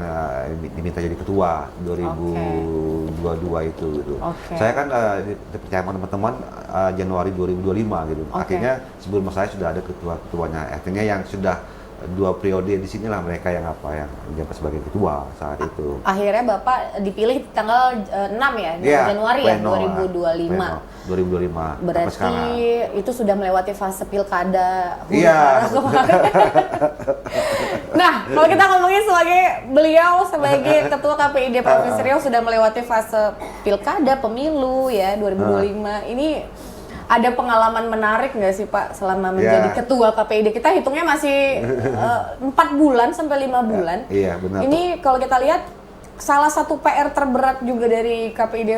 diminta jadi ketua 2022 itu gitu. Saya kan dipercaya sama teman-teman Januari 2025 gitu. Akhirnya sebelum saya sudah ada ketuanya. Artinya yang sudah 2 periode di sinilah mereka yang menjabat sebagai ketua saat itu. Akhirnya Bapak dipilih tanggal 6 ya, Januari ya 2025. 2025. Berarti itu sudah melewati fase pilkada. Nah, kalau kita ngomongin beliau sebagai ketua KPID Provinsi Riau sudah melewati fase pilkada, pemilu ya 2025. Ini ada pengalaman menarik nggak sih Pak selama menjadi ketua KPID? Kita hitungnya masih 4 bulan sampai 5 bulan. Iya, benar. Ini kalau kita lihat salah satu PR terberat juga dari KPID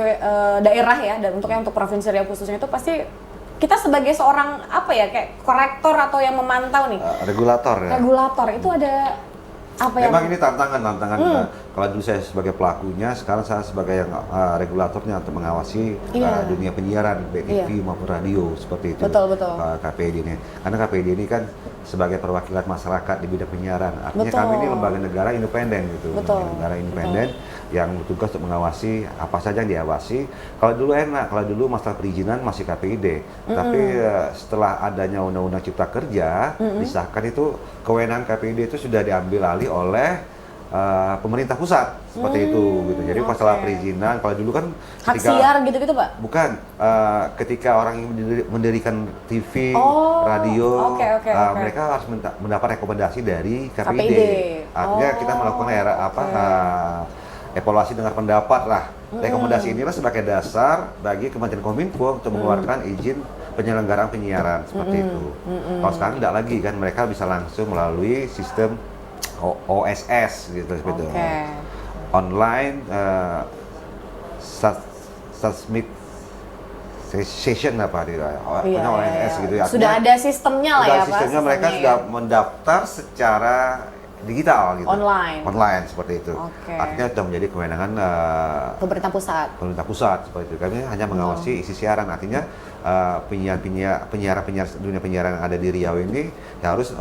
daerah ya, dan untuk Provinsi Riau khususnya itu pasti kita sebagai seorang kayak korektor atau yang memantau nih, regulator ya. Regulator itu ada apa ya? Memang ini tantangan. Kalau dulu saya sebagai pelakunya, sekarang saya sebagai yang regulatornya untuk mengawasi dunia penyiaran baik TV maupun radio seperti itu. Betul. KPID ini, karena KPID ini kan sebagai perwakilan masyarakat di bidang penyiaran. Artinya kami ini lembaga negara independen gitu. Negara independen yang bertugas untuk mengawasi apa saja yang diawasi. Kalau dulu enak, kalau dulu masalah perizinan masih KPID. Tapi setelah adanya Undang-Undang Cipta Kerja disahkan, itu kewenangan KPID itu sudah diambil alih oleh pemerintah pusat seperti itu gitu. Jadi masalah perizinan, kalau dulu kan hak siar gitu-gitu Pak? Bukan, ketika orang mendirikan TV, radio, mereka harus mendapat rekomendasi dari KPID. Artinya kita melakukan evaluasi dengar pendapat lah. Rekomendasi inilah sebagai dasar bagi Kementerian Kominfo untuk mengeluarkan izin penyelenggaraan penyiaran seperti itu. Kalau sekarang tidak lagi kan, mereka bisa langsung melalui sistem OSS gitu seperti itu. Online submit session apa OSS gitu ya. Sudah ada sistemnya lah ya Pak. Sistemnya mereka sudah mendaftar secara digital gitu. Online seperti itu. Artinya sudah menjadi kewenangan pemerintah pusat seperti itu. Kami hanya mengawasi isi siaran. Artinya penyiaran dunia penyiaran yang ada di Riau ini harus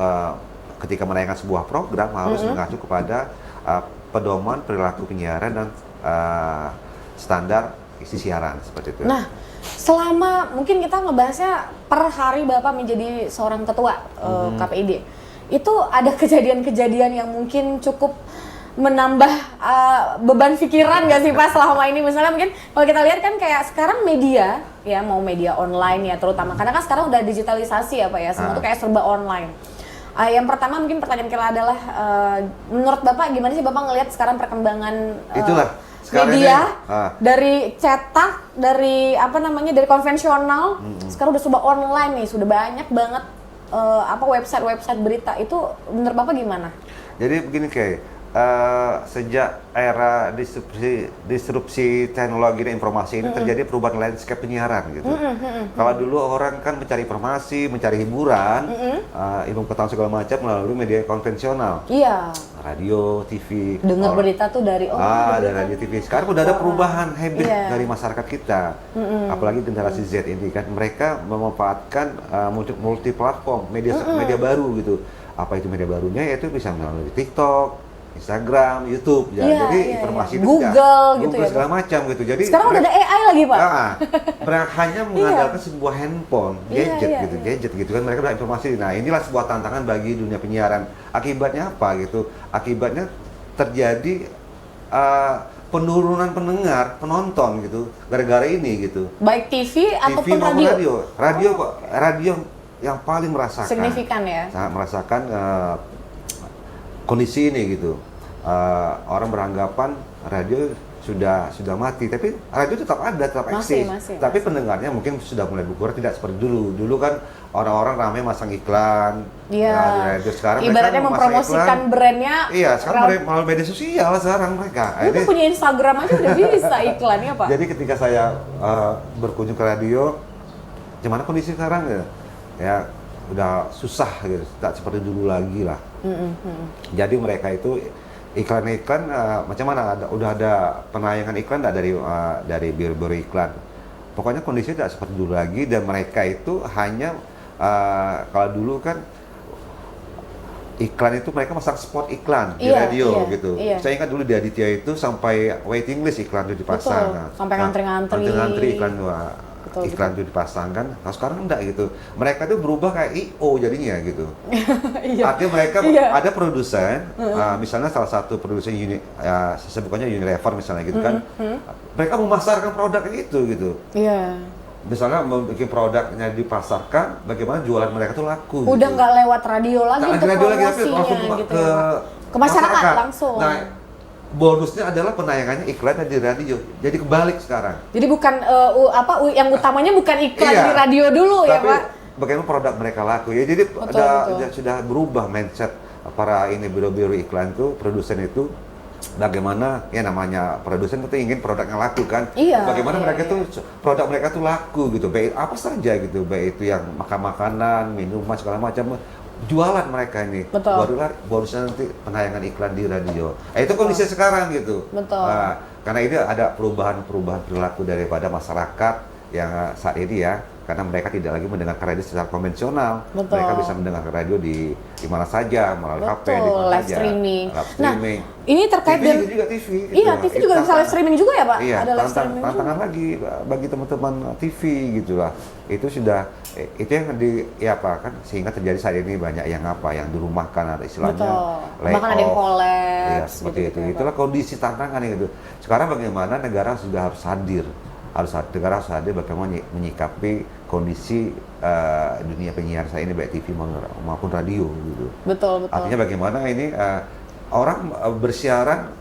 ketika menayangkan sebuah program harus mengacu kepada pedoman perilaku penyiaran dan standar isi siaran seperti itu. Nah, selama mungkin kita ngebahasnya per hari Bapak menjadi seorang ketua KPID, itu ada kejadian-kejadian yang mungkin cukup menambah beban pikiran nggak sih Pak selama ini? Misalnya mungkin kalau kita lihat kan kayak sekarang media ya, mau media online ya terutama, karena kan sekarang udah digitalisasi ya Pak ya, semua tuh kayak serba online. Yang pertama mungkin pertanyaan kita adalah menurut Bapak gimana sih Bapak ngelihat sekarang perkembangan media dari cetak, dari dari konvensional, sekarang udah serba online nih, sudah banyak banget website berita. Itu menurut Bapak gimana? Jadi begini sejak era disrupsi teknologi dan informasi ini terjadi perubahan landscape penyiaran gitu. Kalau dulu orang kan mencari informasi, mencari hiburan, ilmu pengetahuan segala macam melalui media konvensional. Iya. Radio, TV. Dengar berita tuh dari dari radio, TV. Sekarang udah ada perubahan habit dari masyarakat kita. Apalagi generasi Z ini kan, mereka memanfaatkan multi platform, media baru gitu. Apa itu media barunya? Yaitu bisa melalui TikTok, Instagram, YouTube, jadi informasi itu Google gitu ya, segala macam gitu. Jadi sekarang udah ada AI lagi Pak. Mereka hanya mengandalkan sebuah handphone, gadget gitu kan, mereka udah informasi. Nah inilah sebuah tantangan bagi dunia penyiaran. Akibatnya apa gitu? Akibatnya terjadi penurunan penonton gitu, gara-gara ini gitu. Baik TV ataupun radio. Radio yang paling merasakan. Signifikan ya. Sangat merasakan kondisi ini gitu. Orang beranggapan radio sudah mati, tapi radio tetap ada, tetap eksis. Tapi pendengarnya mungkin sudah mulai berkurang, tidak seperti dulu. Dulu kan orang-orang ramai masang iklan. Radio sekarang ibaratnya mempromosikan brandnya. Iya, sekarang melalui media sosial sekarang mereka. Itu punya Instagram aja udah bisa iklannya Pak. Jadi ketika saya berkunjung ke radio, gimana kondisi sekarang ya udah susah gitu, tidak seperti dulu lagi lah. Jadi mereka itu iklan-iklan macam mana? Udah ada penayangan iklan dari biro-biro iklan. Pokoknya kondisi tidak seperti dulu lagi, dan mereka itu hanya kalau dulu kan iklan itu mereka masang spot iklan di radio gitu. Saya ingat dulu di Aditya itu sampai waiting list iklan itu dipasang. Sampai ngantri iklan iklan itu dipasangkan. Nah sekarang enggak gitu. Mereka tuh berubah kayak IO jadinya gitu. Artinya mereka ada produsen, misalnya salah satu produsen sebutnya Unilever misalnya gitu kan. Mereka memasarkan produk itu gitu. misalnya bikin produknya dipasarkan, bagaimana jualan mereka tuh laku. Udah gitu. nggak lewat radio lagi Nggak untuk radio lagi, tapi promosinya langsung gitu ya, Pak. Ke masyarakat langsung. Nah, bonusnya adalah penayangannya iklannya di radio. Jadi kebalik sekarang. Jadi bukan yang utamanya bukan iklan Iya, di radio dulu ya, tapi Pak. bagaimana produk mereka laku ya. Jadi Betul. sudah berubah mindset para ini biro-biro iklan tuh, produsen itu. Bagaimana ya namanya produsen itu ingin produknya laku kan? Iya, Bagaimana iya, mereka iya. tuh produk mereka tuh laku gitu, baik apa saja gitu, baik itu yang makanan, minuman segala macam, jualan mereka ini. Betul. Barusan nanti penayangan iklan di radio. Itu kondisi sekarang gitu. Betul. Nah, karena ini ada perubahan perilaku daripada masyarakat yang saat ini ya. Karena mereka tidak lagi mendengarkan radio secara konvensional. Betul. Mereka bisa mendengarkan radio di mana saja, melalui HP, di Betul, mana live saja. streaming. Live Nah, streaming. ini terkait TV dengan juga TV. Iya, TV juga bisa live streaming juga ya, Pak? Iya, Ada live streaming tantangan juga. lagi bagi teman-teman TV gitu lah. Itu sudah itu yang kan sehingga terjadi saat ini banyak yang yang dirumahkan ada istilahnya. Betul. Bahkan ada yang kolaps. Iya, seperti itu. ya, Pak. Itulah kondisi tantangan gitu. Sekarang bagaimana negara sudah harus hadir. Negara harus hadir bagaimana menyikapi kondisi dunia penyiaran saat ini baik TV maupun radio gitu. Betul. Artinya bagaimana ini orang bersiaran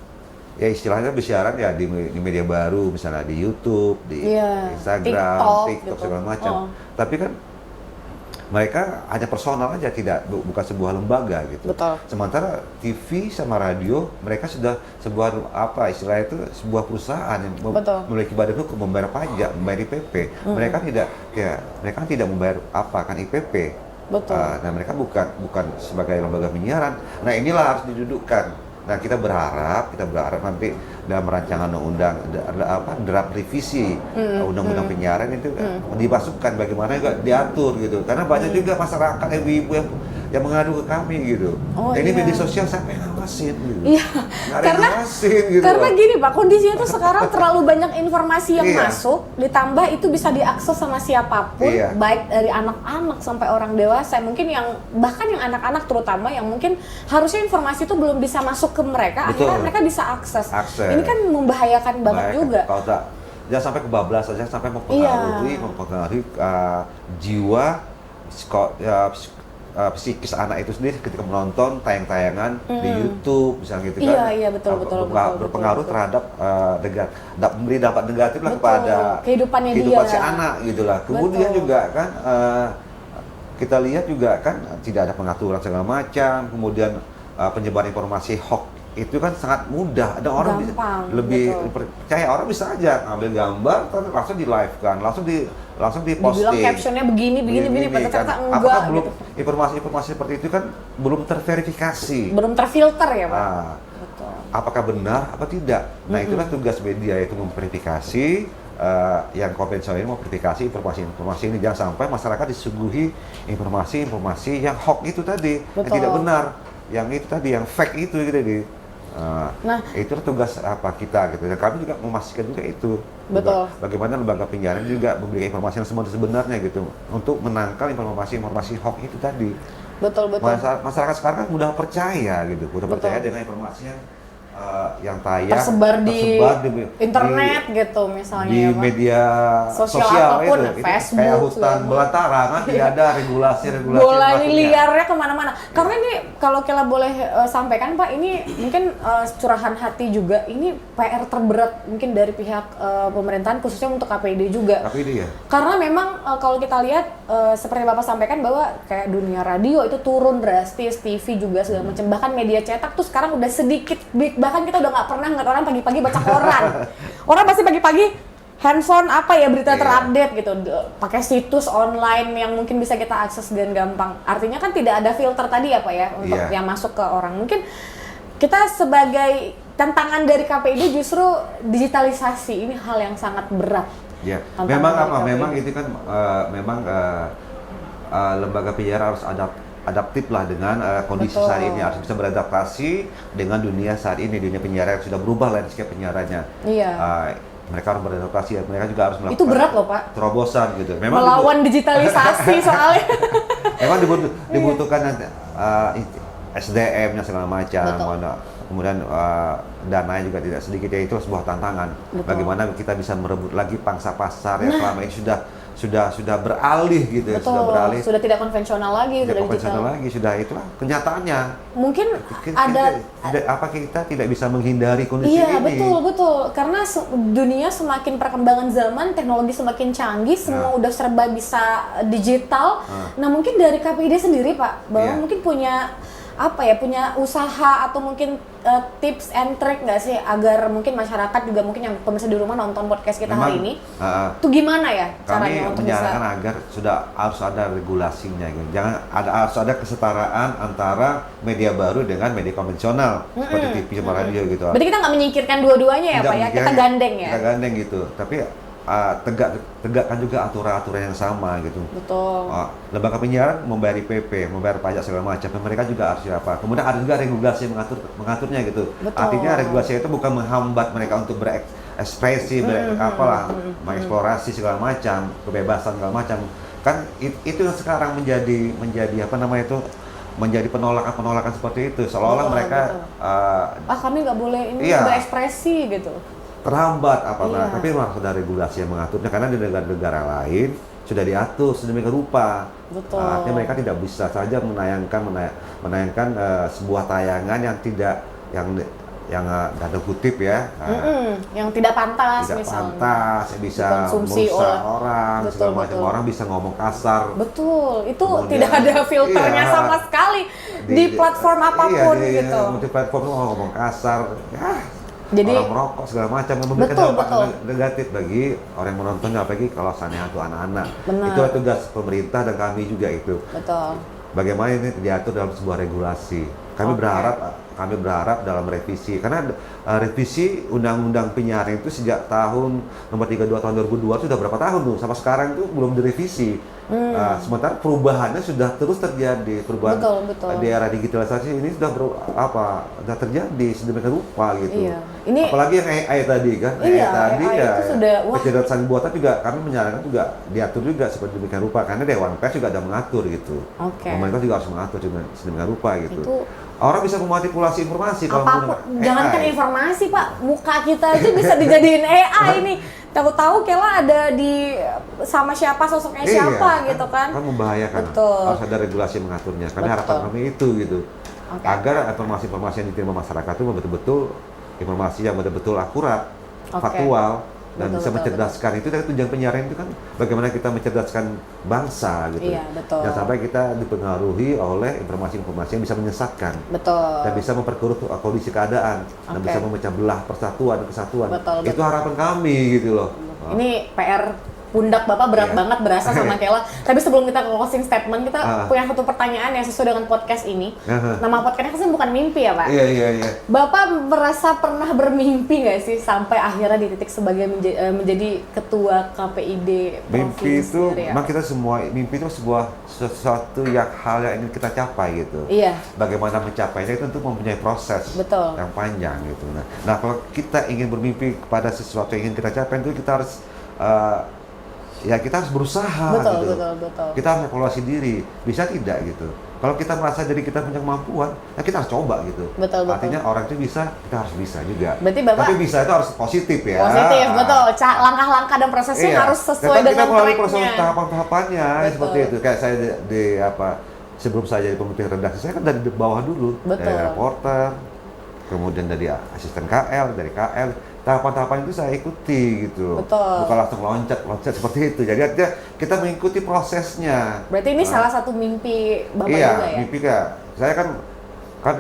ya istilahnya bersiaran ya di media baru misalnya di YouTube, di Iya, Instagram, TikTok gitu. segala macam. Oh. Tapi kan mereka hanya personal aja, bukan sebuah lembaga gitu. Betul. Sementara TV sama radio mereka sudah sebuah istilahnya itu sebuah perusahaan yang Betul. memiliki badan hukum, membayar pajak, membayar IPP. Mereka tidak membayar IPP. Betul. Nah mereka bukan sebagai lembaga penyiaran. Nah inilah harus didudukkan. Nah kita berharap nanti dalam rancangan undang draft revisi undang-undang penyiaran itu dimasukkan bagaimana juga diatur gitu. Karena banyak juga masyarakat ibu-ibu yang mengadu ke kami gitu. Oh, ini iya. media sosial siapa yang ngawasin gitu. Iya, Nggak ada yang ngawasin gitu. karena loh. gini Pak, kondisinya tuh sekarang terlalu banyak informasi yang Iya. masuk, ditambah itu bisa diakses sama siapapun, Iya. baik dari anak-anak sampai orang dewasa, mungkin bahkan yang anak-anak terutama yang mungkin harusnya informasi itu belum bisa masuk ke mereka, Betul. akhirnya mereka bisa akses. Akses. Ini kan membahayakan banget Baik, juga. Kalau jangan sampai kebablasan, jangan sampai mempengaruhi jiwa, psikis anak itu sendiri ketika menonton tayang-tayangan di YouTube misalnya gitu kan. Iya, betul. Berpengaruh terhadap memberi dampak negatif lah Betul, kepada kehidupan dia. Si dia. anak gitu lah. Kemudian Betul. juga kan kita lihat juga kan tidak ada pengaturan segala macam, kemudian penyebaran informasi hoax itu kan sangat mudah. Ada orang Gampang, lebih betul. percaya, orang bisa aja ngambil gambar kan langsung di live kan, langsung di posting. Dibilang captionnya begini, pada ternyata kan. enggak Apakah belum gitu. informasi seperti itu kan belum terverifikasi. Belum terfilter ya Pak? Nah, Betul. apakah benar apa tidak? Nah itulah tugas media, itu memverifikasi yang konvensional ini, memverifikasi informasi ini. Jangan sampai masyarakat disuguhi informasi yang hoax itu tadi, yang Betul. tidak benar, yang itu tadi, yang fake itu gitu tadi. Nah, itulah tugas kita gitu. Dan kami juga memastikan juga itu. Betul. Bagaimana lembaga penyiaran juga memberikan informasi yang sebenarnya gitu, untuk menangkal informasi hoax itu tadi. betul. Masyarakat sekarang kan mudah percaya gitu, percaya dengan informasi yang tayang tersebar di internet gitu misalnya di ya, Pak. media Sosial sosial apapun, itu Facebook, kayak hutan segala belantara kan, tidak ada regulasi bola yang ini masuknya. liarnya kemana-mana. Karena ini kalau Kela boleh sampaikan Pak, ini mungkin curahan hati juga. Ini PR terberat mungkin dari pihak pemerintahan khususnya untuk KPD juga. Tapi ini ya Karena memang kalau kita lihat seperti Bapak sampaikan bahwa kayak dunia radio itu turun drastis, TV juga segala macam. Bahkan media cetak tuh sekarang udah sedikit, bahkan kita udah nggak pernah ngeliat orang pagi-pagi baca koran. Orang pasti pagi-pagi handphone berita Iya. terupdate gitu, pakai situs online yang mungkin bisa kita akses dengan gampang. Artinya kan tidak ada filter tadi ya Pak ya untuk Iya. yang masuk ke orang. Mungkin kita sebagai tantangan dari KPID justru digitalisasi ini hal yang sangat berat. ya Tantangan memang dari KPID. memang itu kan lembaga penyiaran harus adaptif lah dengan kondisi Betul. saat ini, harus bisa beradaptasi dengan dunia saat ini, dunia penyiaran yang sudah berubah landscape penyiarannya. Iya. Mereka harus beradaptasi, mereka juga harus melakukan Itu berat loh Pak. terobosan gitu. Melawan digitalisasi soalnya. Memang dibutuhkan SDM-nya segala macam, Betul. kemudian dananya juga tidak sedikit, ya itu sebuah tantangan. Betul. Bagaimana kita bisa merebut lagi pangsa pasar yang selama ini sudah beralih gitu ya, Betul, sudah beralih. Sudah tidak konvensional lagi, Tidak sudah konvensional digital. lagi, sudah itulah kenyataannya. Mungkin Kita tidak bisa menghindari kondisi iya, ini. betul. Karena dunia semakin perkembangan zaman, teknologi semakin canggih, semua udah serba bisa digital. Nah, mungkin dari KPID sendiri, Pak, bahwa mungkin punya punya usaha atau mungkin tips and trick nggak sih agar mungkin masyarakat juga mungkin yang pemirsa di rumah nonton podcast kita hari ini, itu gimana ya caranya untuk bisa? Kami menyarankan agar harus ada regulasinya gitu. Harus ada kesetaraan antara media baru dengan media konvensional seperti TV sama radio gitu. Berarti kita nggak menyingkirkan dua-duanya ya, Pak ya? Kita gandeng ya? Kita gandeng gitu, tapi tegakkan juga aturan-aturan yang sama gitu. Betul. Lembaga penyiaran membayar IPP, membayar pajak segala macam, dan mereka juga harus apa. Kemudian ada juga regulasi yang mengaturnya gitu. Betul. Artinya regulasi itu bukan menghambat mereka untuk berekspresi, mengeksplorasi segala macam, kebebasan segala macam. Kan itu yang sekarang menjadi menjadi penolakan seperti itu, seolah-olah mereka kami nggak boleh ini berekspresi gitu. Terhambat tapi harus ada regulasi yang mengaturnya, karena di negara-negara lain sudah diatur sedemikian rupa. Betul. Artinya mereka tidak bisa saja menayangkan sebuah tayangan yang tidak yang tanda kutip ya, yang tidak pantas, bisa dikonsumsi merusak orang, segala macam, orang bisa ngomong kasar. Betul, itu Kemudian, tidak ada filternya sama sekali di platform apapun gitu. Di platform ngomong kasar, jadi orang merokok segala macam, memberikan dampak negatif bagi orang yang menonton, apalagi kalau sana itu anak-anak. Itu tugas pemerintah dan kami juga itu. Betul. Bagaimana ini diatur dalam sebuah regulasi. Kami berharap dalam revisi, karena revisi Undang-Undang Penyiaran itu sejak tahun nomor 32 tahun 2002 sudah berapa tahun tuh, sampai sekarang itu belum direvisi. Sementara perubahannya sudah terus terjadi, perubahan di era digitalisasi ini sudah terjadi sedemikian rupa gitu. Iya. Ini apalagi yang AI tadi kan, kecerdasan buatan juga kami menyarankan juga diatur juga seperti demikian rupa, karena Dewan Pers juga ada mengatur gitu. Pemerintah juga harus mengatur sedemikian rupa gitu. Orang bisa memanipulasi informasi kalau jangankan informasi, Pak, muka kita aja bisa dijadiin AI ini. Tahu-tahu Kela ada sama siapa, sosoknya siapa gitu kan. Kan membahayakan. Harus ada regulasi mengaturnya. Karena harapan kami itu gitu. Agar informasi-informasi yang diterima masyarakat itu betul-betul informasi yang betul-betul akurat, faktual, dan bisa mencerdaskan. Itu dari tujuan penyiaran itu kan bagaimana kita mencerdaskan bangsa gitu. Iya, betul. Jangan sampai kita dipengaruhi oleh informasi-informasi yang bisa menyesatkan. Betul. Dan bisa memperkeruh kondisi keadaan dan bisa memecah belah persatuan dan kesatuan. Itu harapan kami gitu loh. Ini PR pundak Bapak berat banget berasa sama Kela. Tapi sebelum kita ke closing statement, kita punya satu pertanyaan yang sesuai dengan podcast ini. Nama podcastnya kan bukan mimpi ya, Pak? Iya. Bapak merasa pernah bermimpi nggak sih sampai akhirnya di titik sebagai menjadi ketua KPID Mimpi itu, memang kita semua, mimpi itu sesuatu hal yang ingin kita capai gitu. Iya. Bagaimana mencapainya itu tentu mempunyai proses yang panjang gitu. Nah, kalau kita ingin bermimpi kepada sesuatu yang ingin kita capai, itu kita harus kita harus berusaha gitu. Betul. Kita harus evaluasi diri, bisa tidak gitu. Kalau kita merasa diri kita punya kemampuan, kita harus coba gitu. Betul. Artinya orang itu bisa, kita harus bisa juga. Berarti Bapak, tapi bisa itu harus positif ya. Positif, betul. Langkah-langkah dan prosesnya harus sesuai dengan kita melalui tracknya. proses tahapan-tahapannya seperti itu. Kayak saya sebelum saya jadi pemimpin redaksi, saya kan dari bawah dulu. Dari reporter, kemudian dari asisten KL, dari KL. Tahapan-tahapan itu saya ikuti gitu. Bukan langsung loncat seperti itu. Jadi artinya kita mengikuti prosesnya. Berarti ini salah satu mimpi Bapak juga ya? Iya, mimpi saya kan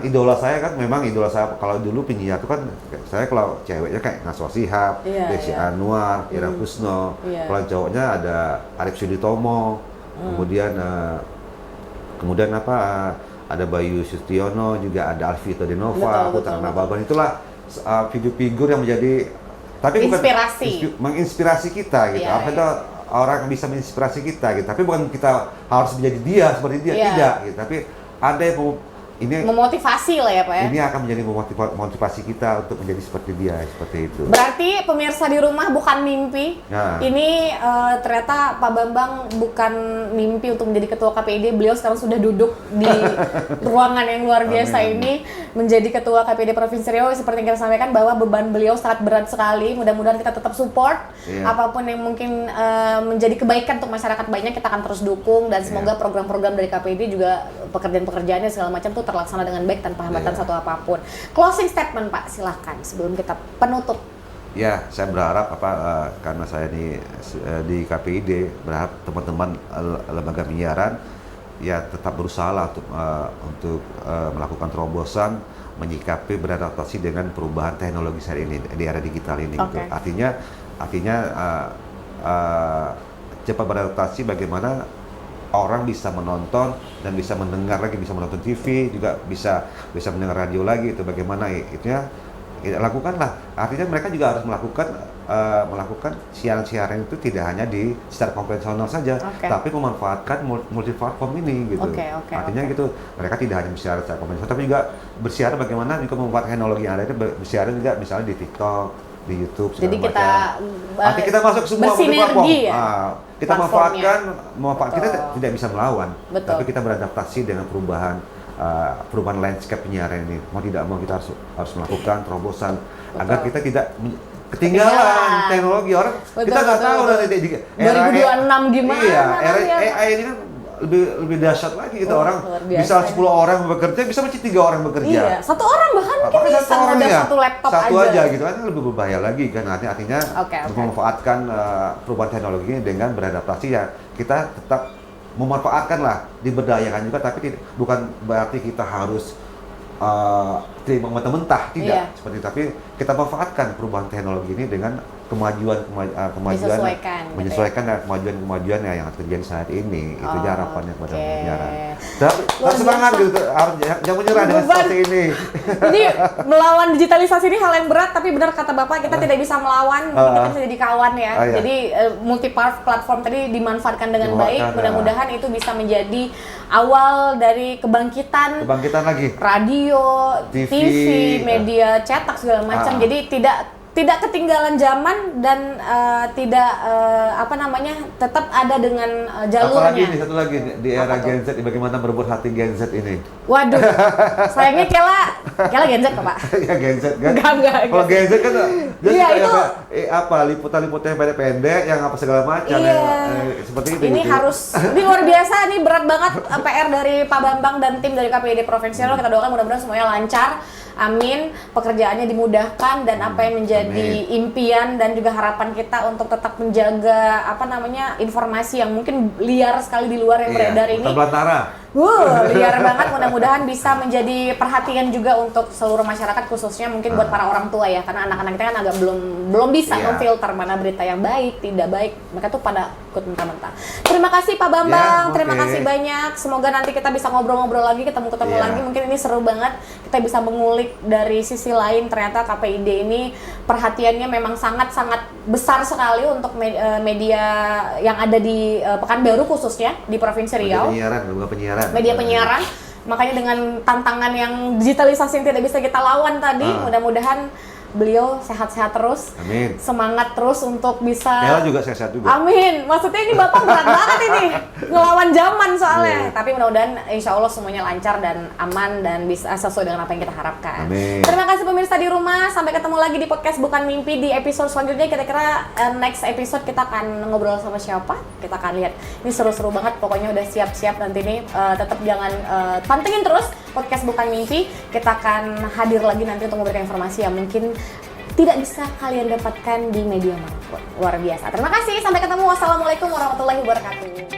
idola saya kan memang idola saya kalau dulu penyiar itu kan saya kalau ceweknya kayak Naswa Shihab, Desi Anwar, Ira Kusno. Kalau cowoknya ada Arif Suditomo, kemudian ada Bayu Sustiono, juga ada Alvito Denova, Putra Nababan. Itulah figur-figur yang menjadi menginspirasi kita gitu. Ada orang yang bisa menginspirasi kita gitu. Tapi bukan kita harus menjadi dia seperti dia, tidak gitu. Tapi ada yang memotivasi lah ya Pak ya. Ini akan menjadi motivasi kita untuk menjadi seperti dia, seperti itu. Berarti pemirsa di rumah bukan mimpi. Nah. Ini ternyata Pak Bambang bukan mimpi untuk menjadi ketua KPID. Beliau sekarang sudah duduk di ruangan yang luar biasa ini menjadi ketua KPID Provinsi Riau. Seperti yang kita sampaikan bahwa beban beliau sangat berat sekali. Mudah-mudahan kita tetap support apapun yang mungkin menjadi kebaikan untuk masyarakat banyak, kita akan terus dukung dan semoga program-program dari KPID juga pekerjaan-pekerjaannya segala macam tuh terlaksana dengan baik tanpa hambatan satu apapun. Closing statement Pak, silahkan sebelum kita penutup. Ya, saya berharap karena saya di KPID berharap teman-teman lembaga penyiaran ya tetap berusaha lah untuk melakukan terobosan, menyikapi beradaptasi dengan perubahan teknologi saat ini di era digital ini. Gitu. Artinya cepat beradaptasi bagaimana orang bisa menonton dan bisa mendengar lagi, bisa menonton TV, juga bisa mendengar radio lagi. Itu bagaimana itunya lakukanlah. Artinya mereka juga harus melakukan siaran-siaran itu tidak hanya secara konvensional saja, tapi memanfaatkan multi platform ini gitu. Artinya gitu, mereka tidak hanya bersiaran secara konvensional, tapi juga bersiaran bagaimana juga memanfaatkan teknologi yang ada itu, bersiaran juga misalnya di TikTok, di YouTube. Jadi kita masuk semua platform. Kita memanfaatkan kita tidak bisa melawan, tapi kita beradaptasi dengan perubahan landscape penyiaran ini. Mau tidak mau kita harus melakukan terobosan agar kita tidak ketinggalan teknologi. Orang kita nggak tahu nanti di era 2026 gimana. Iya, era AI ini kan lebih dahsyat lagi gitu. Orang bisa 10 orang bekerja, bisa mesti 3 orang bekerja. Iya, 1 orang bahkan mungkin bisa satu laptop satu aja gitu kan, lebih berbahaya lagi kan. Artinya memanfaatkan perubahan teknologi ini dengan beradaptasi ya, kita tetap memanfaatkan lah, diberdayakan juga, tapi bukan berarti kita harus terima mentah-mentah, tidak seperti itu. Tapi kita manfaatkan perubahan teknologi ini dengan menyesuaikan dengan kemajuan yang terjadi saat ini. Itu harapannya kepada penyiaran. Tetap semangat gitu, harus jangan menyerah dengan seperti ini. Jadi melawan digitalisasi ini hal yang berat, tapi benar kata Bapak, kita tidak bisa melawan, kita bisa jadi kawan ya. Jadi multi platform tadi dimanfaatkan dengan baik. Mudah-mudahan itu bisa menjadi awal dari kebangkitan lagi. Radio, TV, media cetak segala macam. Jadi tidak ketinggalan zaman dan tidak tetap ada dengan jalurnya. Apalagi satu lagi di era Gen Z, bagaimana merebut hati Gen Z ini? Waduh, sayangnya Kela Gen Z kok Pak? Ya Gen Z kan? Enggak. Kalau Gen Z kan iya, itu liputan-liputan yang pendek-pendek, yang apa segala macam, seperti itu. Ini ini luar biasa, ini berat banget PR dari Pak Bambang dan tim dari KPID Provinsi Riau. Kita doakan mudah-mudahan semuanya lancar. Amin, pekerjaannya dimudahkan dan apa yang menjadi impian dan juga harapan kita untuk tetap menjaga informasi yang mungkin liar sekali di luar yang beredar ini. Belantara. Liar banget, mudah-mudahan bisa menjadi perhatian juga untuk seluruh masyarakat, khususnya mungkin buat para orang tua ya, karena anak-anak kita kan agak belum bisa memfilter mana berita yang baik, tidak baik. Mereka tuh pada ikut mentah-mentah. Terima kasih Pak Bambang, terima kasih banyak. Semoga nanti kita bisa ngobrol-ngobrol lagi, ketemu lagi. Mungkin ini seru banget, kita bisa mengulik dari sisi lain. Ternyata KPID ini perhatiannya memang sangat-sangat besar sekali untuk media yang ada di Pekanbaru, khususnya di Provinsi Riau. Media penyiaran. Makanya dengan tantangan yang digitalisasi yang tidak bisa kita lawan tadi, mudah-mudahan beliau sehat-sehat terus. Amin. Semangat terus untuk bisa. Ella juga sehat juga. Amin. Maksudnya ini Bapak berat banget ini, ngelawan zaman soalnya. Tapi mudah-mudahan insya Allah semuanya lancar dan aman dan bisa sesuai dengan apa yang kita harapkan. Amin. Terima kasih pemirsa di rumah. Sampai ketemu lagi di podcast Bukan Mimpi di episode selanjutnya. Kira-kira next episode kita akan ngobrol sama siapa? Kita akan lihat. Ini seru-seru banget. Pokoknya udah siap-siap nanti nih. Tetap jangan pantengin terus podcast Bukan Mimpi. Kita akan hadir lagi nanti untuk memberikan informasi yang mungkin tidak bisa kalian dapatkan di media manapun. Luar biasa. Terima kasih. Sampai ketemu. Wassalamualaikum warahmatullahi wabarakatuh.